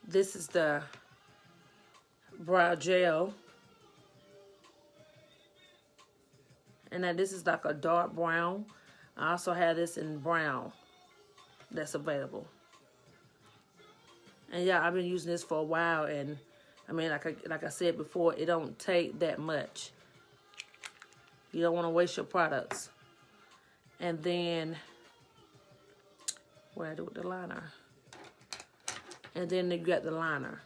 This is the brow gel. And then this is like a dark brown. I also have this in brown that's available. And yeah, I've been using this for a while, and I mean, like I said before, it don't take that much. You don't want to waste your products. And then, what I do with the liner? And then you got the liner.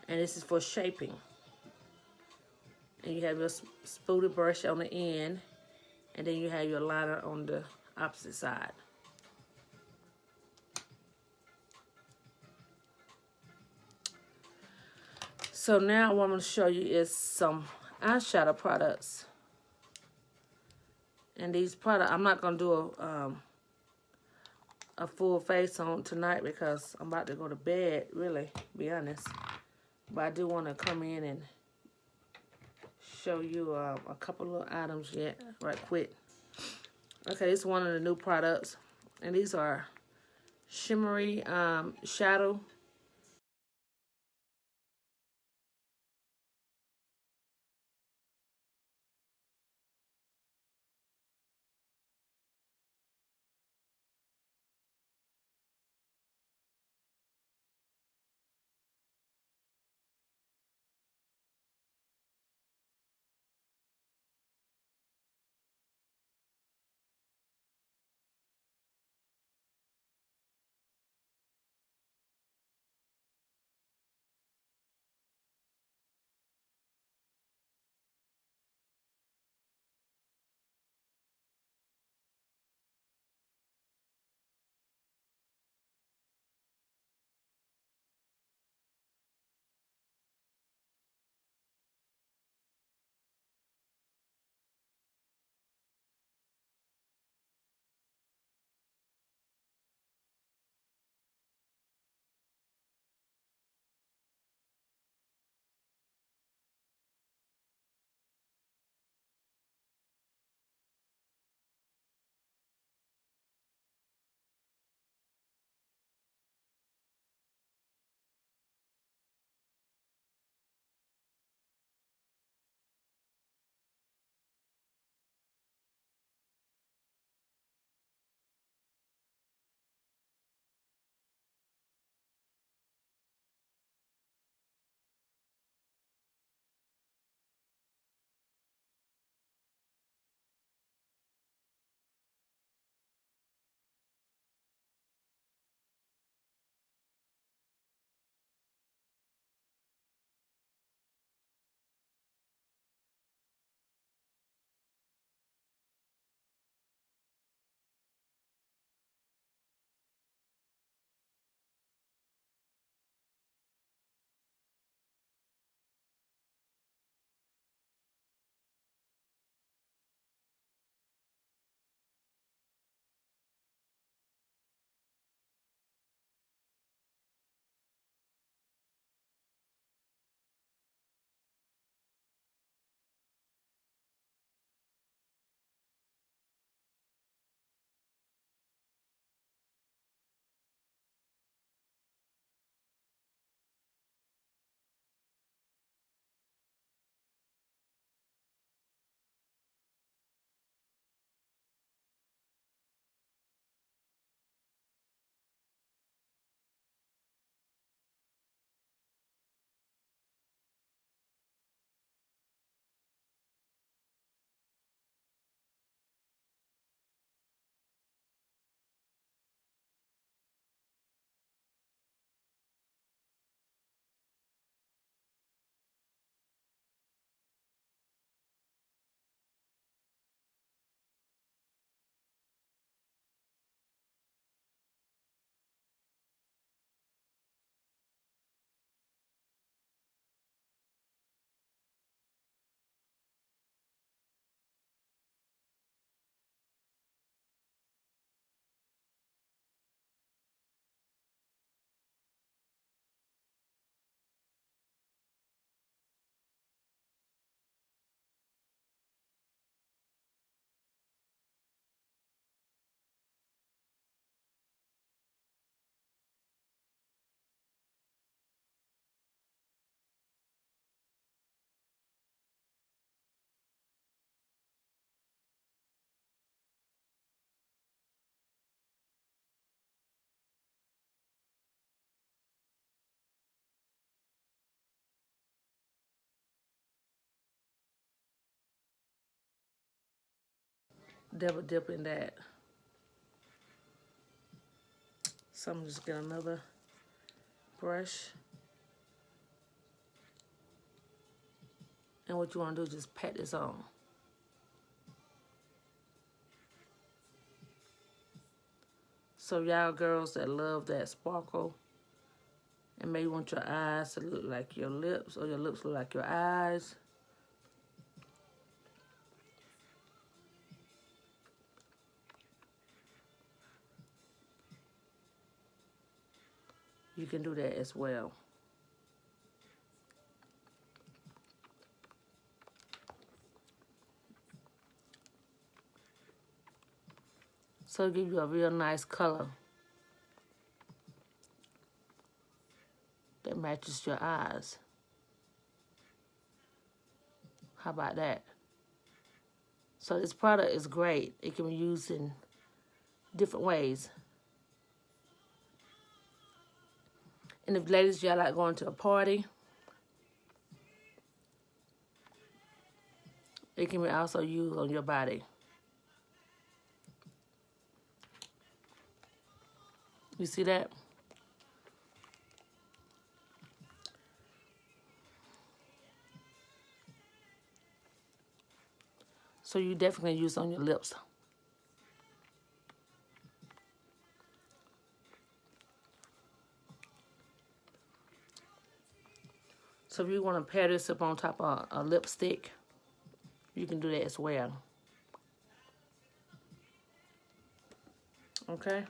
And this is for shaping. And you have your spoolie brush on the end, and then you have your liner on the opposite side. So now what I'm going to show you is some eyeshadow products. And these products, I'm not going to do a full face on tonight because I'm about to go to bed, really, to be honest. But I do want to come in and show you a couple of items yet, right quick. Okay, this is one of the new products. And these are shimmery shadow. double dip in that. So I'm just get another brush. And what you want to do is just pat this on. So y'all girls that love that sparkle and maybe want your eyes to look like your lips or your lips look like your eyes, you can do that as well. So it'll give you a real nice color that matches your eyes. How about that? So this product is great. It can be used in different ways. And if ladies, y'all like going to a party, it can be also used on your body. You see that? So you definitely use on your lips. So if you want to pair this up on top of a lipstick, you can do that as well. Okay?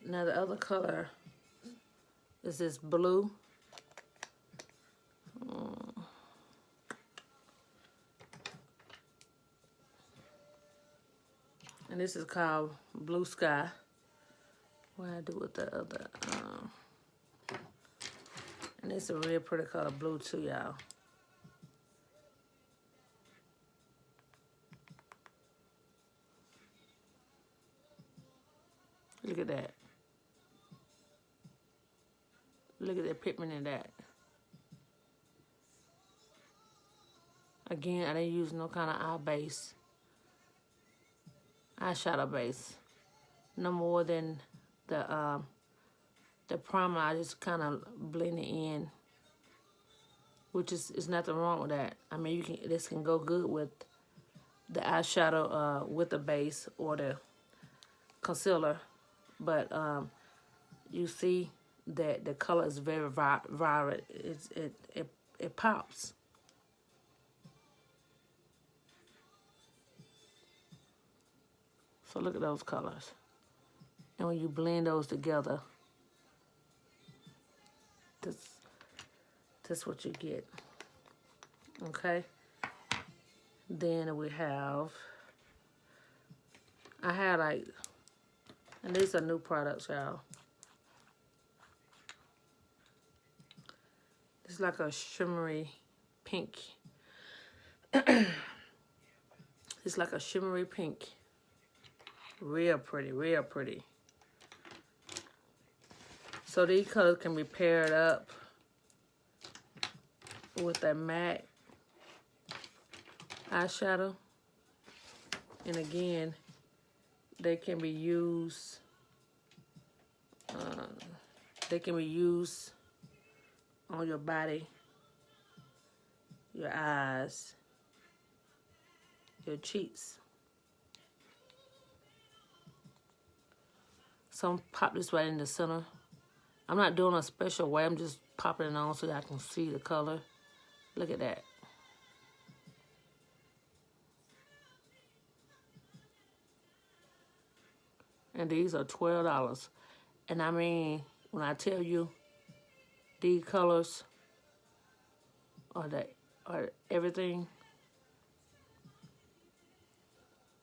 Now the other color is this blue. And this is called Blue Sky. What I do with the other, and it's a real pretty color blue too, y'all. Look at that. Look at that pigment in that. Again, I didn't use no kind of eyeshadow base. No more than the primer. I just kind of blend it in, which is nothing wrong with that. I mean, this can go good with the eyeshadow with the base or the concealer, but you see that the color is very vibrant. It pops. So look at those colors. And when you blend those together, that's what you get. Okay? Then we have, I had like, and these are new products, y'all. It's like a shimmery pink. It's like a shimmery pink. Real pretty, real pretty. So these colors can be paired up with that matte eyeshadow. And again, they can be used, on your body, your eyes, your cheeks. So I'm pop this right in the center. I'm not doing a special way. I'm just popping it on so that I can see the color. Look at that. And these are $12. And I mean, when I tell you these colors are everything,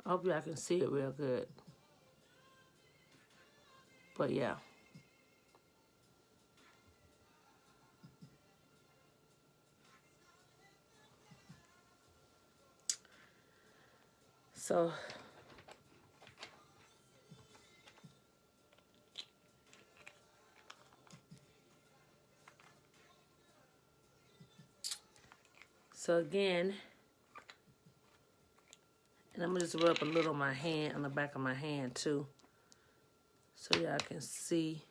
I hope y'all can see it real good. But yeah. So again, And I'm gonna just rub a little on my hand, on the back of my hand too, so y'all can see.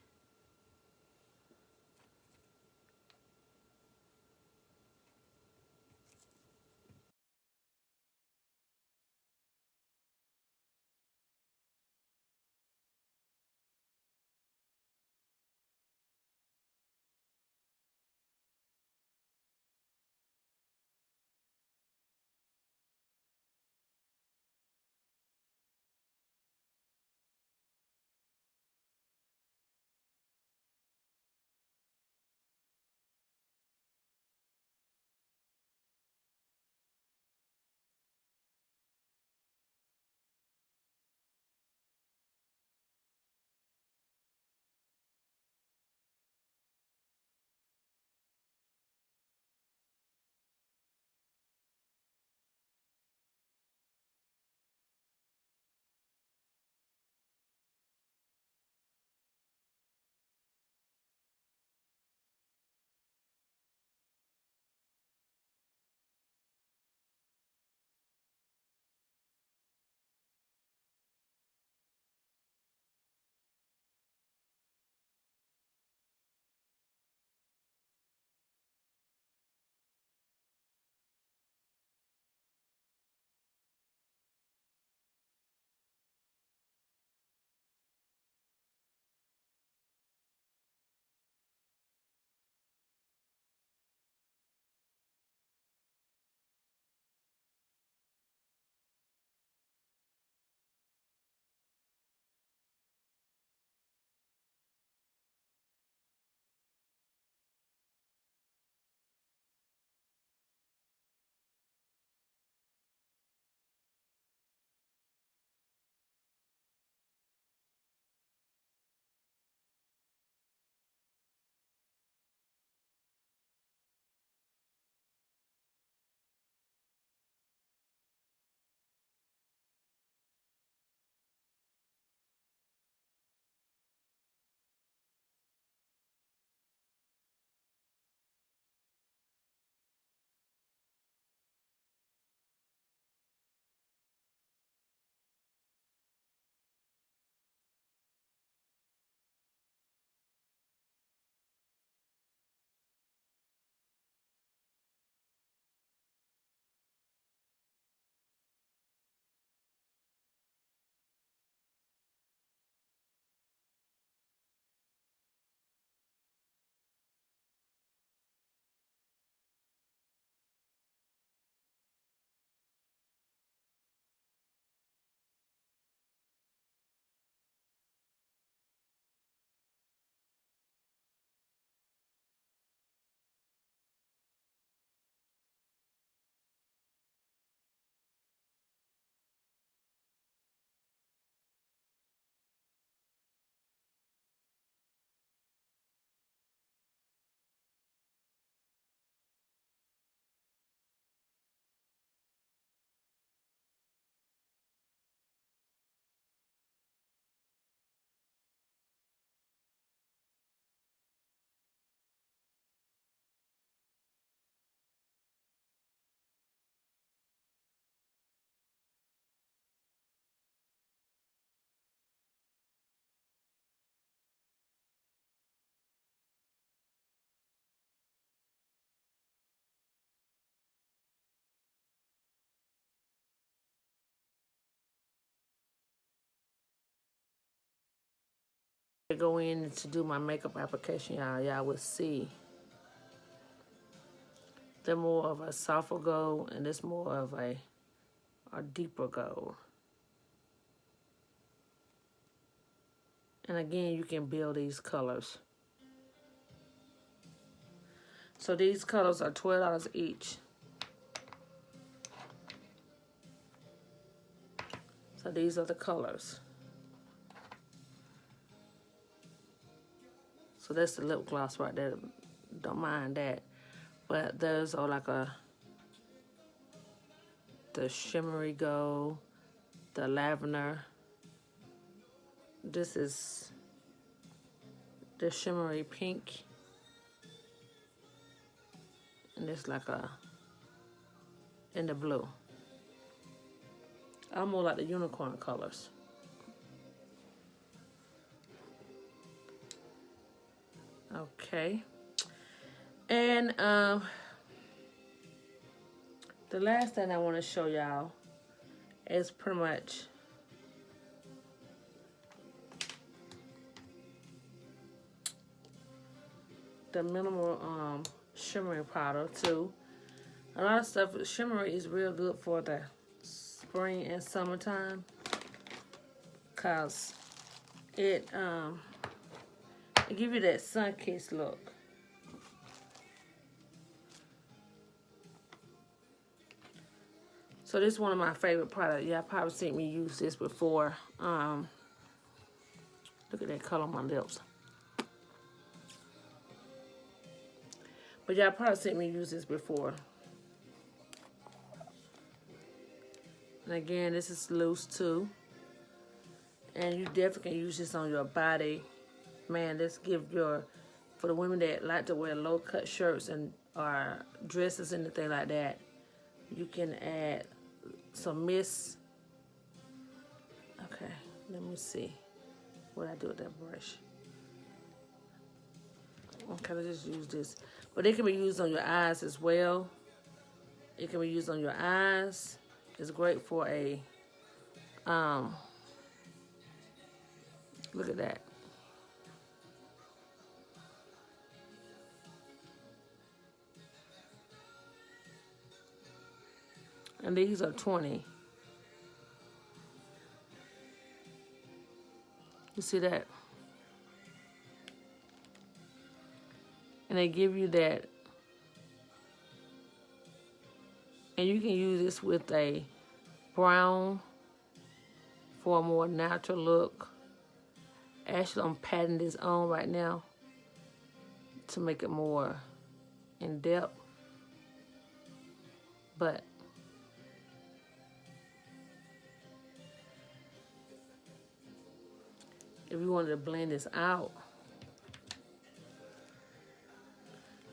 Go in to do my makeup application, y'all will see they're more of a softer gold and this more of a deeper gold. And again, you can build these colors. So these colors are $12 each. So these are the colors. So that's the lip gloss right there. Don't mind that. But those are like the shimmery gold, the lavender. This is the shimmery pink. And it's like in the blue. I more like the unicorn colors. Okay. And the last thing I want to show y'all is pretty much the minimal shimmering powder too. A lot of stuff shimmery is real good for the spring and summertime, cause it give you that sun-kissed look. So this is one of my favorite products. Y'all probably seen me use this before. Look at that color on my lips. But y'all probably seen me use this before. And again, this is loose too. And you definitely can use this on your body. Man, this give your, for the women that like to wear low cut shirts and or dresses and anything like that, you can add some mist. Okay, let me see what I do with that brush. Okay, I just use this. But it can be used on your eyes as well. It can be used on your eyes. It's great for a, look at that. And these are 20. You see that? And they give you that. And you can use this with a brown for a more natural look. Actually, I'm patting this on right now to make it more in depth. But if you wanted to blend this out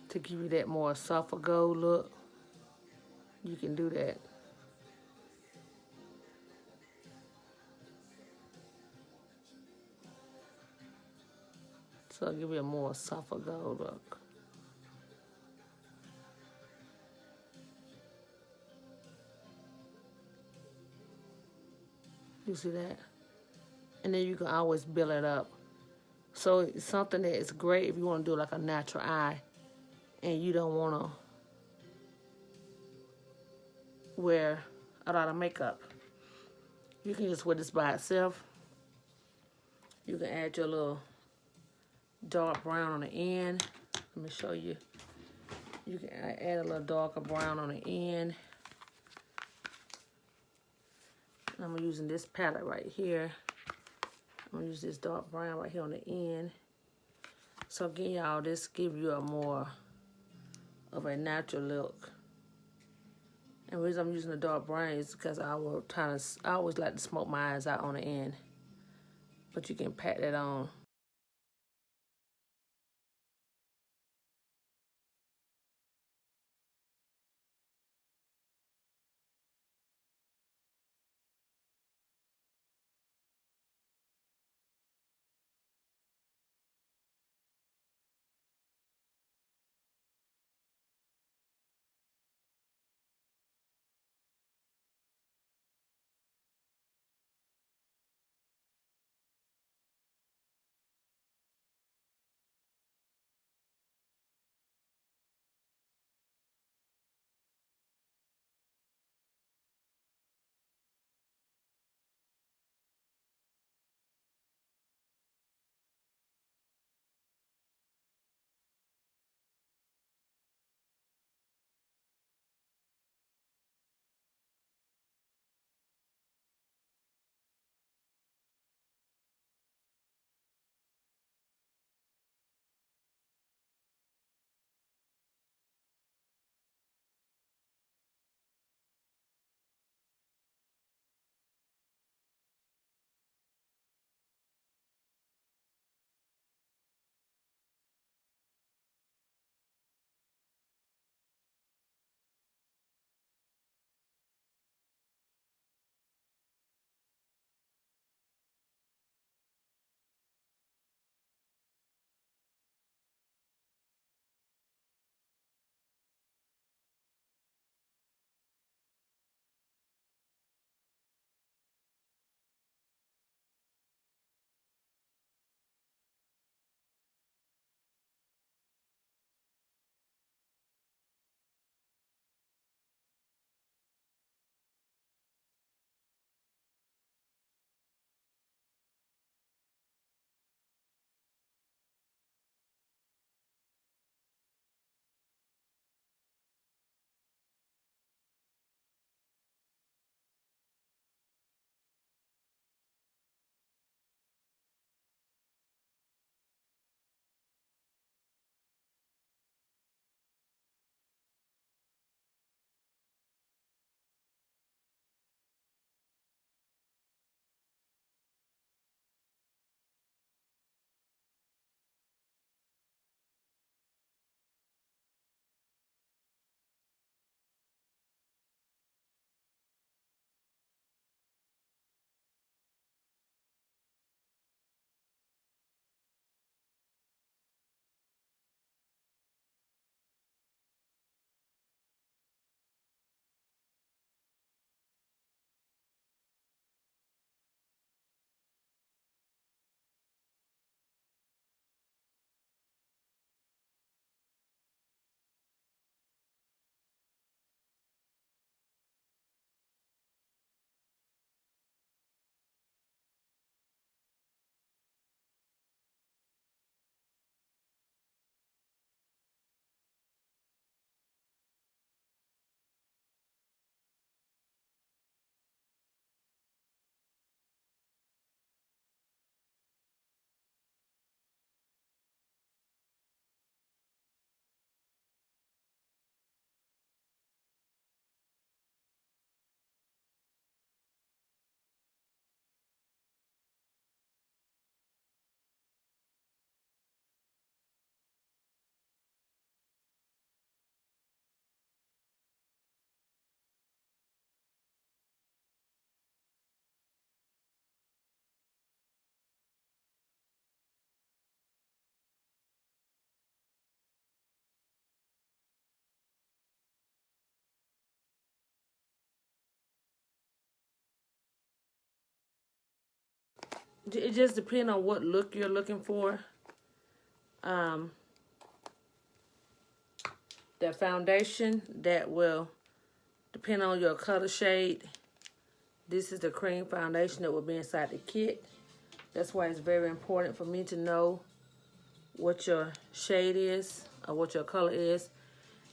to give you that more softer gold look, you can do that. So it'll give you a more softer gold look. You see that? And then you can always build it up. So it's something that is great if you want to do like a natural eye and you don't want to wear a lot of makeup. You can just wear this by itself. You can add your little dark brown on the end. Let me show you. You can add a little darker brown on the end. I'm using this palette right here. I'm gonna use this dark brown right here on the end. So again, y'all, this give you a more of a natural look. And the reason I'm using the dark brown is because I always like to smoke my eyes out on the end. But you can pat that on. it just depends on what look you're looking for. The foundation that will depend on your color shade. This is the cream foundation that will be inside the kit. That's why it's very important for me to know what your shade is or what your color is.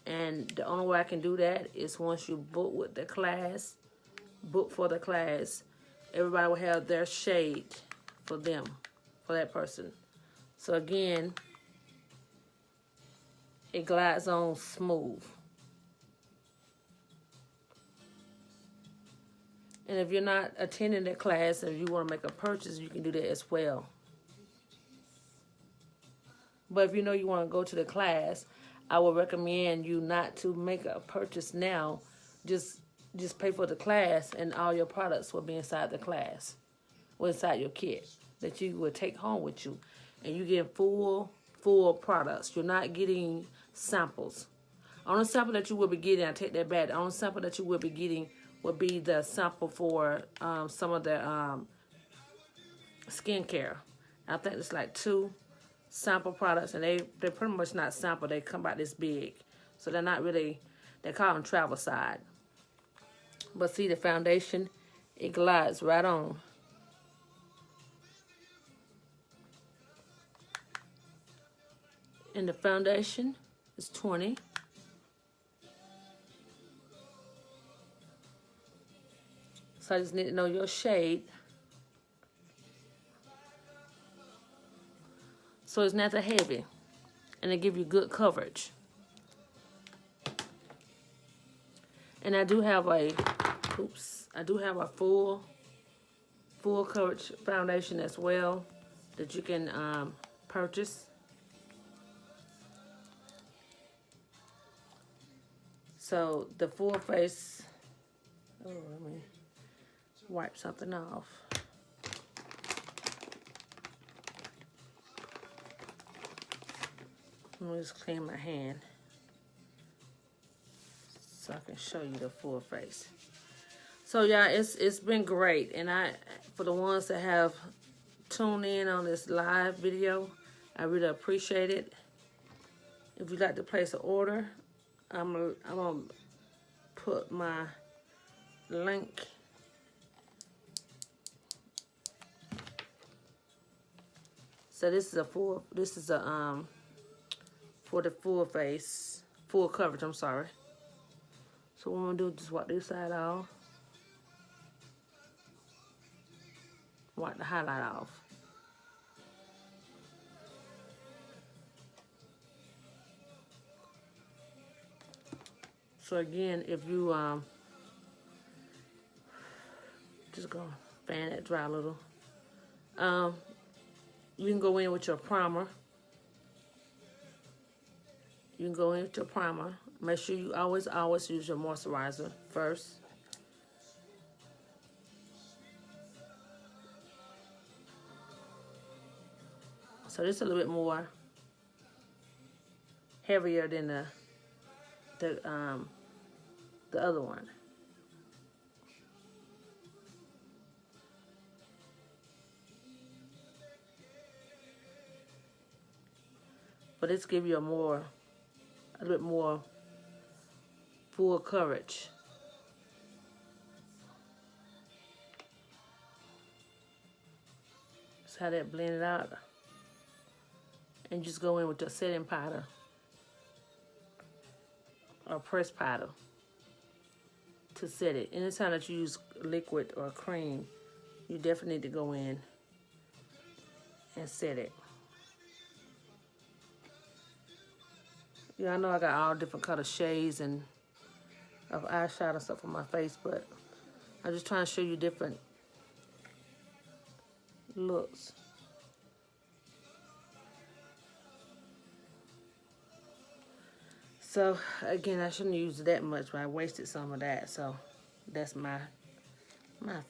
And the only way I can do that is once you book with the class, book for the class, everybody will have their shade for them, for that person. So again, it glides on smooth. And if you're not attending the class and you want to make a purchase, you can do that as well. But if you know you want to go to the class, I would recommend you not to make a purchase now. Just pay for the class, and all your products will be inside the class, or inside your kit that you will take home with you. And you get full products. You're not getting samples. Only sample that you will be getting, I take that back. The only sample that you will be getting will be the sample for some of the skincare. I think it's like 2 sample products, and they're pretty much not sample. They come out this big, so they're not really. They call them travel side. But see the foundation, it glides right on. And the foundation is 20. So I just need to know your shade. So it's not that heavy. And it give you good coverage. And I do have a full coverage foundation as well that you can purchase. So the full face, let me wipe something off. Let me just clean my hand so I can show you the full face. So yeah, it's been great, and for the ones that have tuned in on this live video, I really appreciate it. If you'd like to place an order, I'm gonna put my link so this is for the full face, full coverage, I'm sorry. So what I'm gonna do is just wipe this side off. Wipe the highlight off. So again, if you just gonna fan it dry a little. You can go in with your primer. You can go in with your primer. Make sure you always use your moisturizer first. So this is a little bit more heavier than the other one. But this gives you a little bit more full coverage. That's how that blend it out. And just go in with your setting powder or pressed powder to set it. Anytime that you use liquid or cream, you definitely need to go in and set it. Yeah, I know I got all different color shades and of eyeshadow stuff on my face, but I'm just trying to show you different looks. So again, I shouldn't use that much, but I wasted some of that, so that's my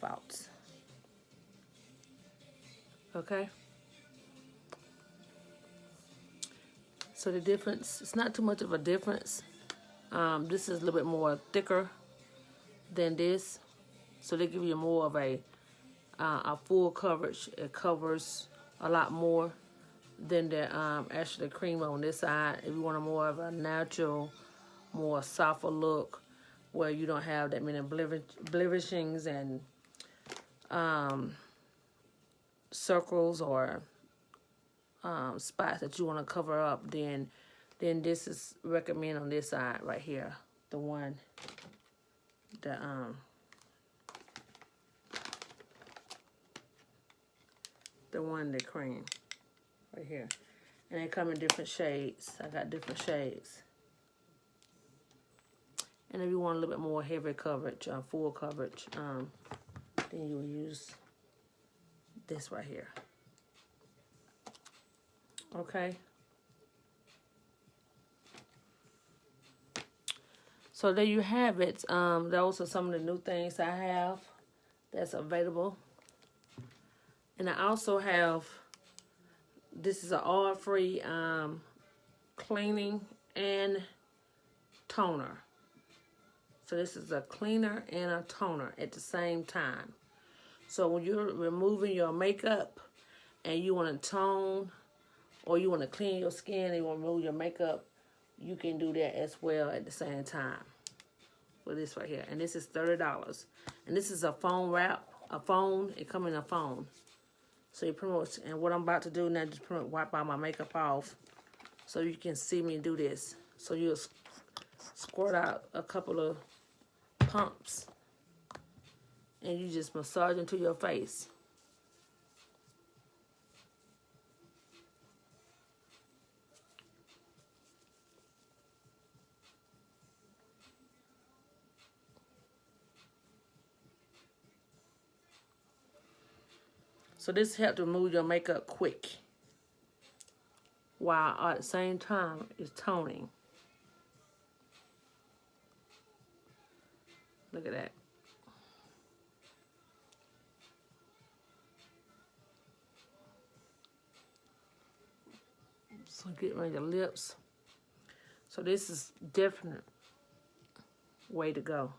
fault. Okay. So the difference, it's not too much of a difference. This is a little bit more thicker than this. So they give you more of a a full coverage. It covers a lot more than the actually cream on this side. If you want a more of a natural, more softer look, where you don't have that many blemishings and circles or spots that you want to cover up, then this is recommend on this side right here, the one the cream right here, and they come in different shades. I got different shades. And if you want a little bit more heavy coverage, full coverage, then you will use this right here. Okay. So there you have it. Those are some of the new things I have that's available. And I also have, this is an oil-free cleaning and toner. So this is a cleaner and a toner at the same time. So when you're removing your makeup and you want to tone, or you want to clean your skin and you want to remove your makeup, you can do that as well at the same time with this right here. And this is $30. And this is a phone wrap, a phone. It comes in a phone. So you pretty much, and what I'm about to do now, just pretty much wipe all my makeup off so you can see me do this. So you'll squirt out a couple of pumps and you just massage into your face. So this helps remove your makeup quick, while at the same time it's toning. Look at that. So get around your lips. So this is definite way to go.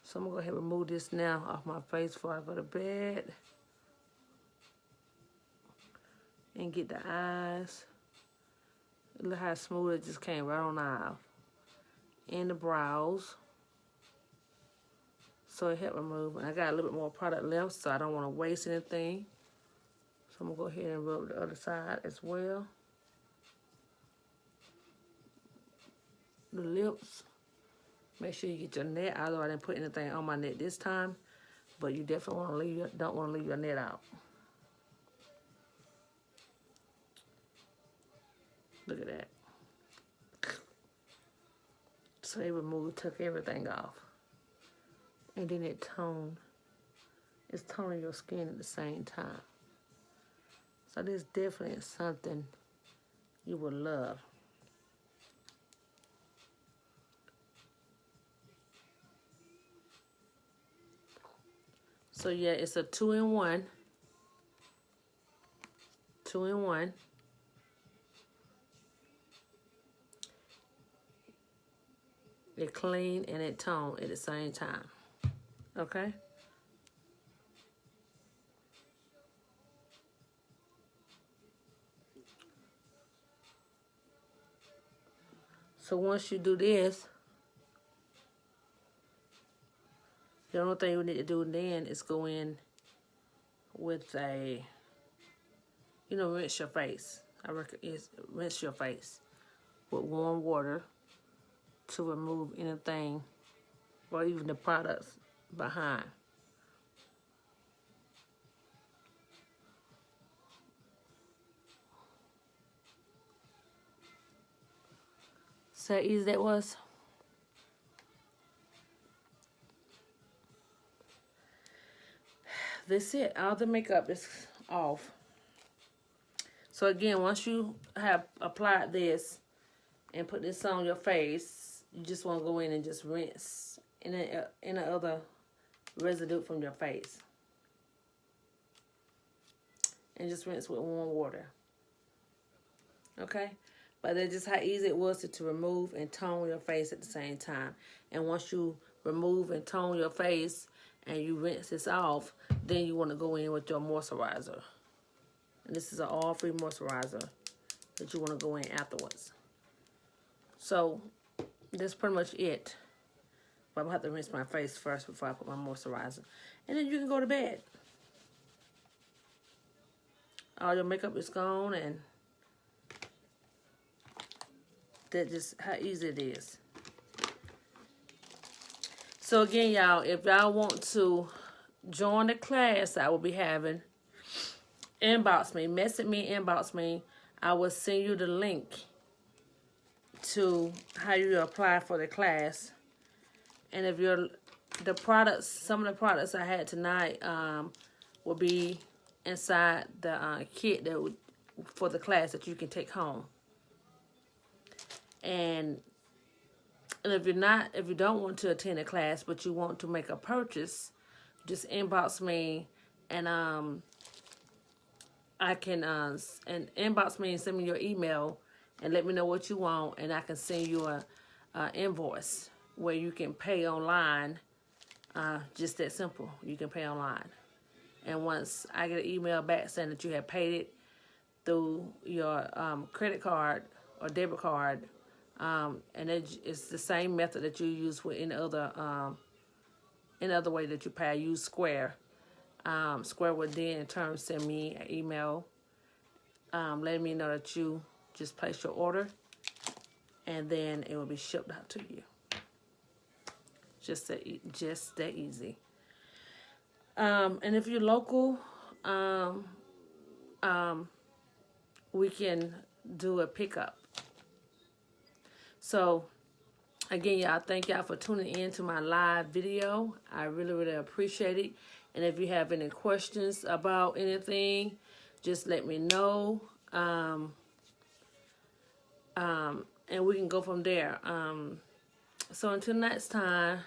So I'm gonna go ahead and remove this now off my face before I go to bed. And get the eyes. Look how smooth it just came right on off. And the brows. So it helped remove. And I got a little bit more product left, so I don't want to waste anything. So I'm gonna go ahead and rub the other side as well. The lips. Make sure you get your net, although I didn't put anything on my net this time, but you definitely don't want to leave your net out. Look at that. So it removed, took everything off. And then it's toning your skin at the same time. So this definitely is something you will love. So yeah, it's a 2-in-1. 2-in-1. It clean and it tone at the same time. Okay? So once you do this, the only thing you need to do then is go in with a, rinse your face. I recommend rinse your face with warm water to remove anything or even the products behind. So easy that was. That's it. All the makeup is off. So again, once you have applied this and put this on your face, you just want to go in and just rinse any other residue from your face. And just rinse with warm water. Okay? But that's just how easy it was to remove and tone your face at the same time. And once you remove and tone your face and you rinse this off, then you want to go in with your moisturizer. And this is an oil-free moisturizer that you want to go in afterwards. So that's pretty much it. But I'm going to have to rinse my face first before I put my moisturizer. And then you can go to bed. All your makeup is gone, and that's just how easy it is. So again, y'all, if y'all want to join the class I will be having, inbox me, message me, inbox me. I will send you the link to how you apply for the class. And if the products, some of the products I had tonight will be inside the kit for the class that you can take home. And if you don't want to attend a class, but you want to make a purchase, just inbox me, and I can and inbox me and send me your email and let me know what you want, and I can send you a invoice where you can pay online. Just that simple. You can pay online, and once I get an email back saying that you have paid it through your credit card or debit card. And it's the same method that you use with any other way that you pay. I use Square. Square would then in turn send me an email letting me know that you just placed your order, and then it will be shipped out to you. Just that easy. And if you're local, we can do a pickup. So, again, y'all, thank y'all for tuning in to my live video. I really, really appreciate it. And if you have any questions about anything, just let me know. And we can go from there. So until next time.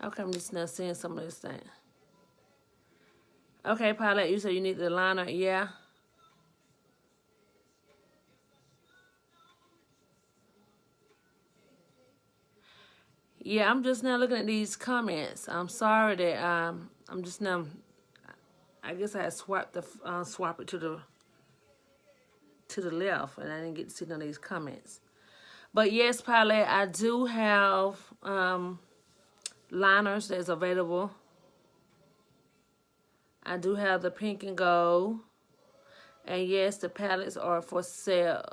Okay, I'm just not seeing some of this thing. Okay, Pilot, you said you need the liner. Yeah. Yeah, I'm just now looking at these comments. I'm sorry that I'm just now. I guess I had swap it to the left, and I didn't get to see none of these comments. But yes, Pilot, I do have liners that's available. I do have the pink and gold, and yes, the palettes are for sale.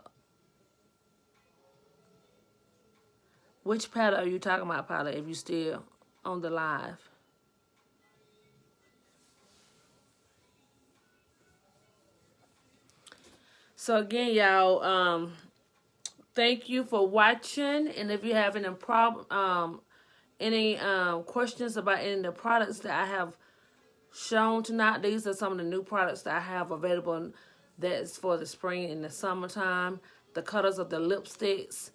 Which palette are you talking about, Pilot, if you still on the live? So again, y'all, thank you for watching. And if you have any questions about any of the products that I have shown tonight, these are some of the new products that I have available that's for the spring and the summertime. The colors of the lipsticks,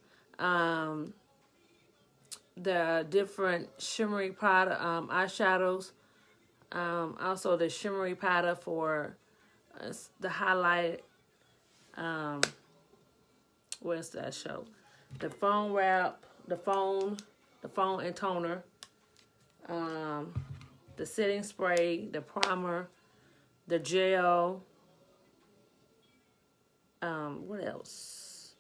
the different shimmery powder eyeshadows, also the shimmery powder for the highlight. Where's that show? The foam wrap, the foam and toner, the setting spray, the primer, the gel. What else?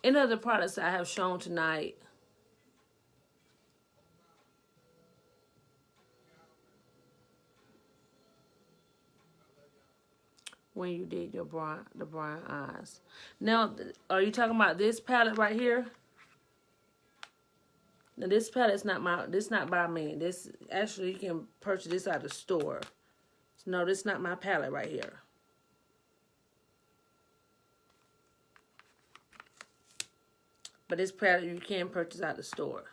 Any other products that I have shown tonight. When you did the brown eyes. Now, are you talking about this palette right here? Now, this palette's not by me. This actually, you can purchase this at the store. No, this is not my palette right here. But this palette you can purchase at the store,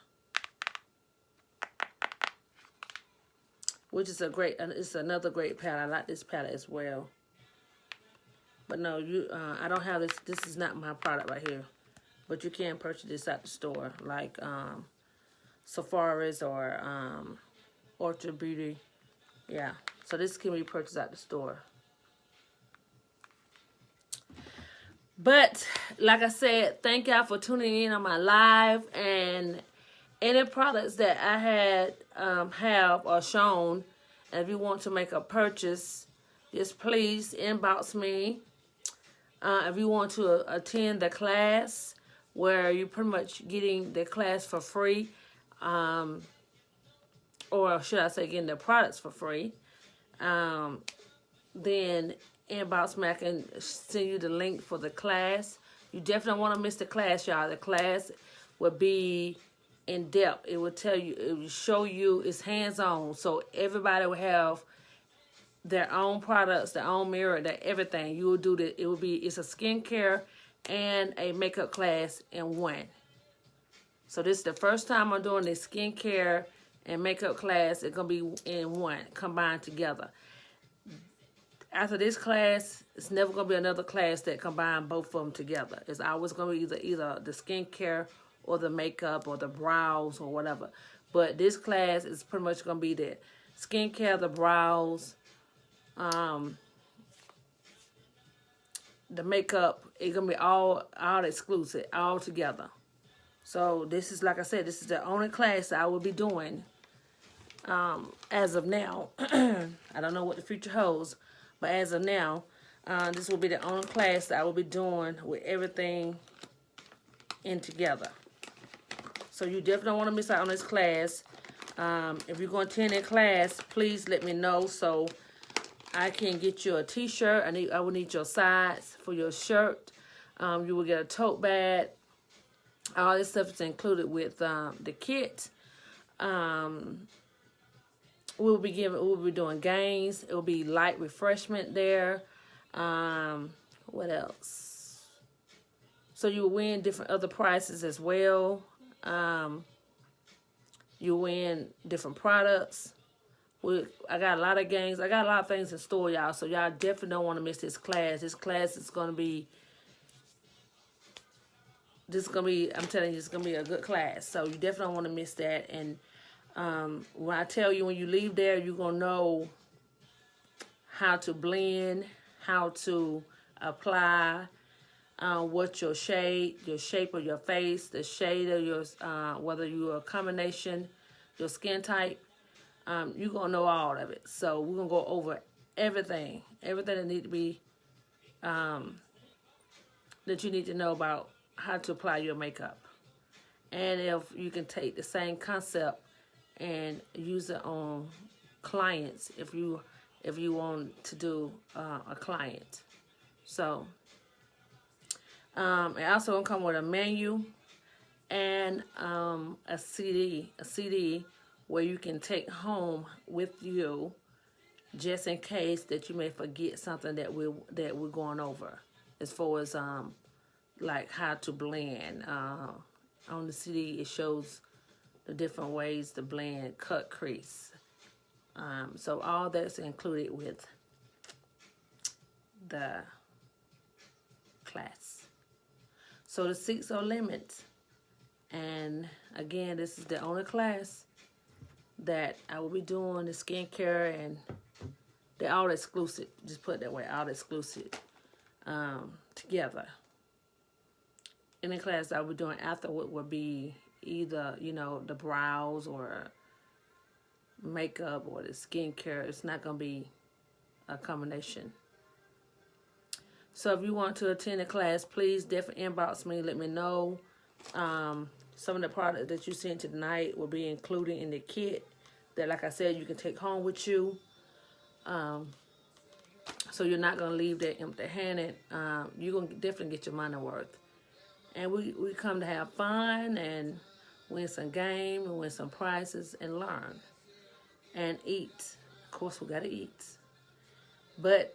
which is it's another great palette. I like this palette as well. But no, I don't have this. This is not my product right here. But you can purchase this at the store, like Sephora's or Ulta Beauty. Yeah. So this can be purchased at the store. But like I said, thank y'all for tuning in on my live, and Any products that I had have or shown, and if you want to make a purchase, just please inbox me. If you want to attend the class where you're pretty much getting the class for free, or should I say getting the products for free, then inbox me. I can send you the link for the class. You definitely don't want to miss the class, y'all. The class will be in depth. It will tell you, it will show you, it's hands-on. So everybody will have their own products, their own mirror, their everything. You will do that. It's a skincare and a makeup class in one. So this is the first time I'm doing this skincare and makeup class. It's going to be in one, combined together. After this class, it's never going to be another class that combine both of them together. It's always going to be either the skincare or the makeup or the brows or whatever. But this class is pretty much going to be the skincare, the brows, the makeup. It's going to be all exclusive, all together. So this is, like I said, this is the only class that I will be doing as of now. I don't know what the future holds, but as of now, this will be the only class that I will be doing with everything in together. So you definitely don't want to miss out on this class. If you're going to attend that class, please let me know so I can get you a t-shirt. I will need your size for your shirt. You will get a tote bag. All this stuff is included with the kit. We'll be doing games. It will be light refreshment there. What else? So you will win different other prizes as well. You win different products. I got a lot of games. I got a lot of things in store, y'all. So y'all definitely don't want to miss this class. This class is going to be, I'm telling you, it's going to be a good class. So you definitely don't want to miss that. And when I tell you, when you leave there, you're going to know how to blend, how to apply, what your shape of your face, the shade of your, whether you're a combination, your skin type, you're going to know all of it. So we're going to go over everything that need to be, that you need to know about how to apply your makeup. And if you can take the same concept and use it on clients if you want to do a client. So it also will come with a menu and a CD where you can take home with you just in case that you may forget something that we're going over as far as like how to blend. On the CD it shows the different ways to blend, cut, crease. So all that's included with the class. So the seats are limited. And again, this is the only class that I will be doing the skincare, and they're all exclusive. Just put it that way, all exclusive together. Any class I will be doing afterward will be either, the brows or makeup or the skincare. It's not going to be a combination. So if you want to attend the class, please definitely inbox me. Let me know. Some of the products that you seen tonight will be included in the kit that, like I said, you can take home with you. So you're not going to leave that empty-handed. You're going to definitely get your money worth. And we come to have fun and win some game and win some prizes and learn and eat. Of course, we got to eat. But,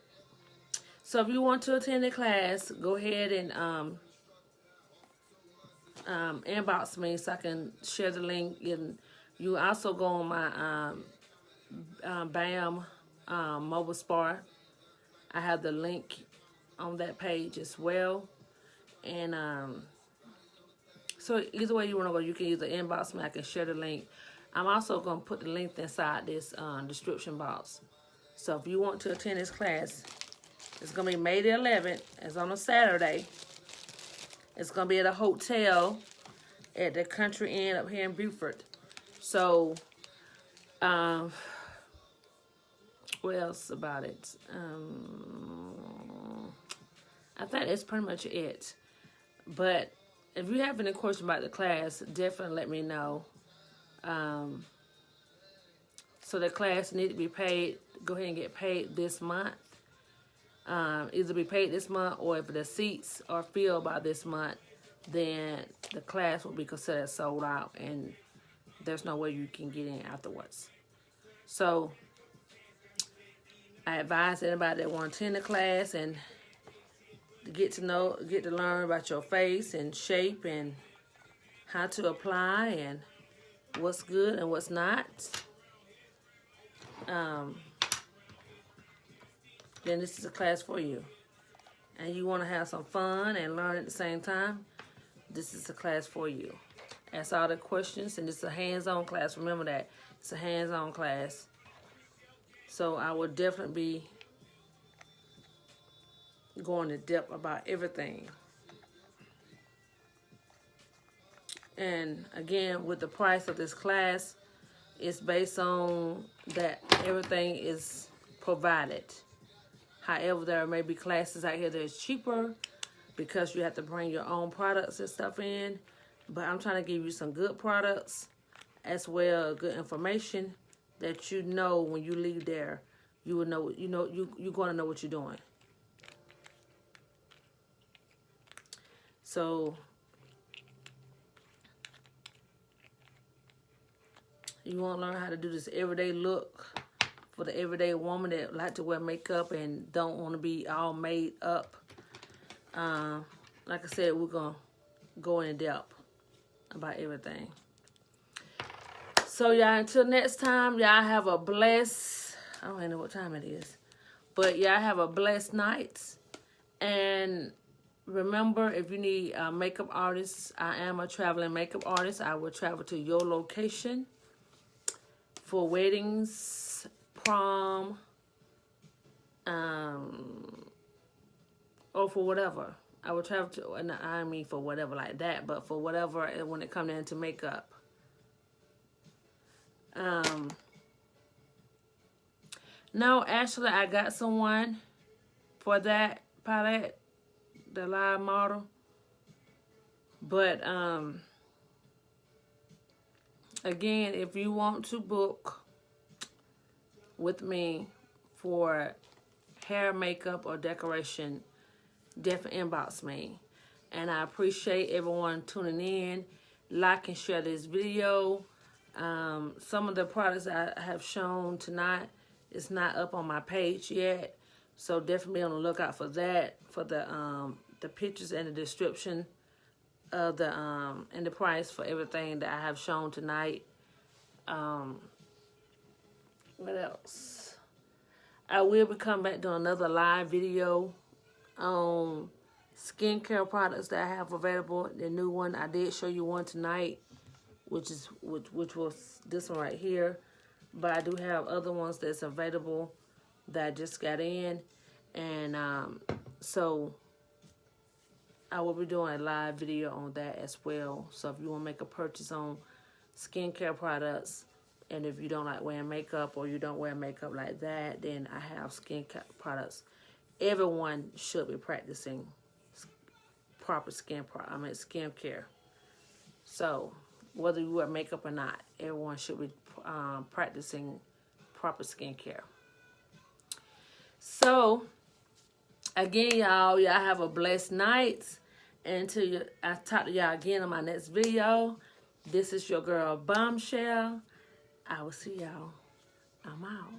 so if you want to attend the class, go ahead and inbox me so I can share the link. And you also go on my BAM mobile spa. I have the link on that page as well. And so either way you want to go, you can either inbox me, I can share the link. I'm also going to put the link inside this description box. So if you want to attend this class, it's going to be May the 11th. It's on a Saturday. It's going to be at a hotel at the country inn up here in Beaufort. So, what else about it? I think that's pretty much it. But if you have any questions about the class, definitely let me know. So the class need to be paid. Go ahead and get paid this month. Either be paid this month, or if the seats are filled by this month, then the class will be considered sold out, and there's no way you can get in afterwards. So I advise anybody that want to attend the class and get to learn about your face and shape and how to apply and what's good and what's not. Then this is a class for you. And you want to have some fun and learn at the same time, this is a class for you. Ask all the questions, and it's a hands-on class. Remember that. It's a hands-on class. So I will definitely be going in depth about everything. And again, with the price of this class, it's based on that everything is provided. However, there may be classes out here that's cheaper because you have to bring your own products and stuff in. But I'm trying to give you some good products as well, good information that you know when you leave there, you will know, you're going to know what you're doing. So you want to learn how to do this everyday look for the everyday woman that like to wear makeup and don't want to be all made up. Like I said, we're going to go in depth about everything. So y'all, until next time, y'all have a blessed, I don't even know what time it is, but y'all have a blessed night. And remember, if you need a makeup artist, I am a traveling makeup artist. I will travel to your location for weddings, prom, or for whatever. I will travel to, and I mean for whatever like that, but for whatever when it comes into makeup. No, actually, I got someone for that palette, the live model. But again, if you want to book with me for hair, makeup, or decoration, definitely inbox me. And I appreciate everyone tuning in. Like and share this video. Some of the products I have shown tonight is not up on my page yet, so definitely be on the lookout for that, for the pictures and the description of the and the price for everything that I have shown tonight. What else? I will be coming back to another live video on skincare products that I have available. The new one, I did show you one tonight, which was this one right here. But I do have other ones that's available that I just got in. And so I will be doing a live video on that as well. So if you want to make a purchase on skincare products, and if you don't like wearing makeup or you don't wear makeup like that, then I have skincare products. Everyone should be practicing proper skincare. So whether you wear makeup or not, everyone should be practicing proper skincare. So again, y'all have a blessed night. And until I talk to y'all again on my next video, this is your girl Bombshell. I will see y'all. I'm out.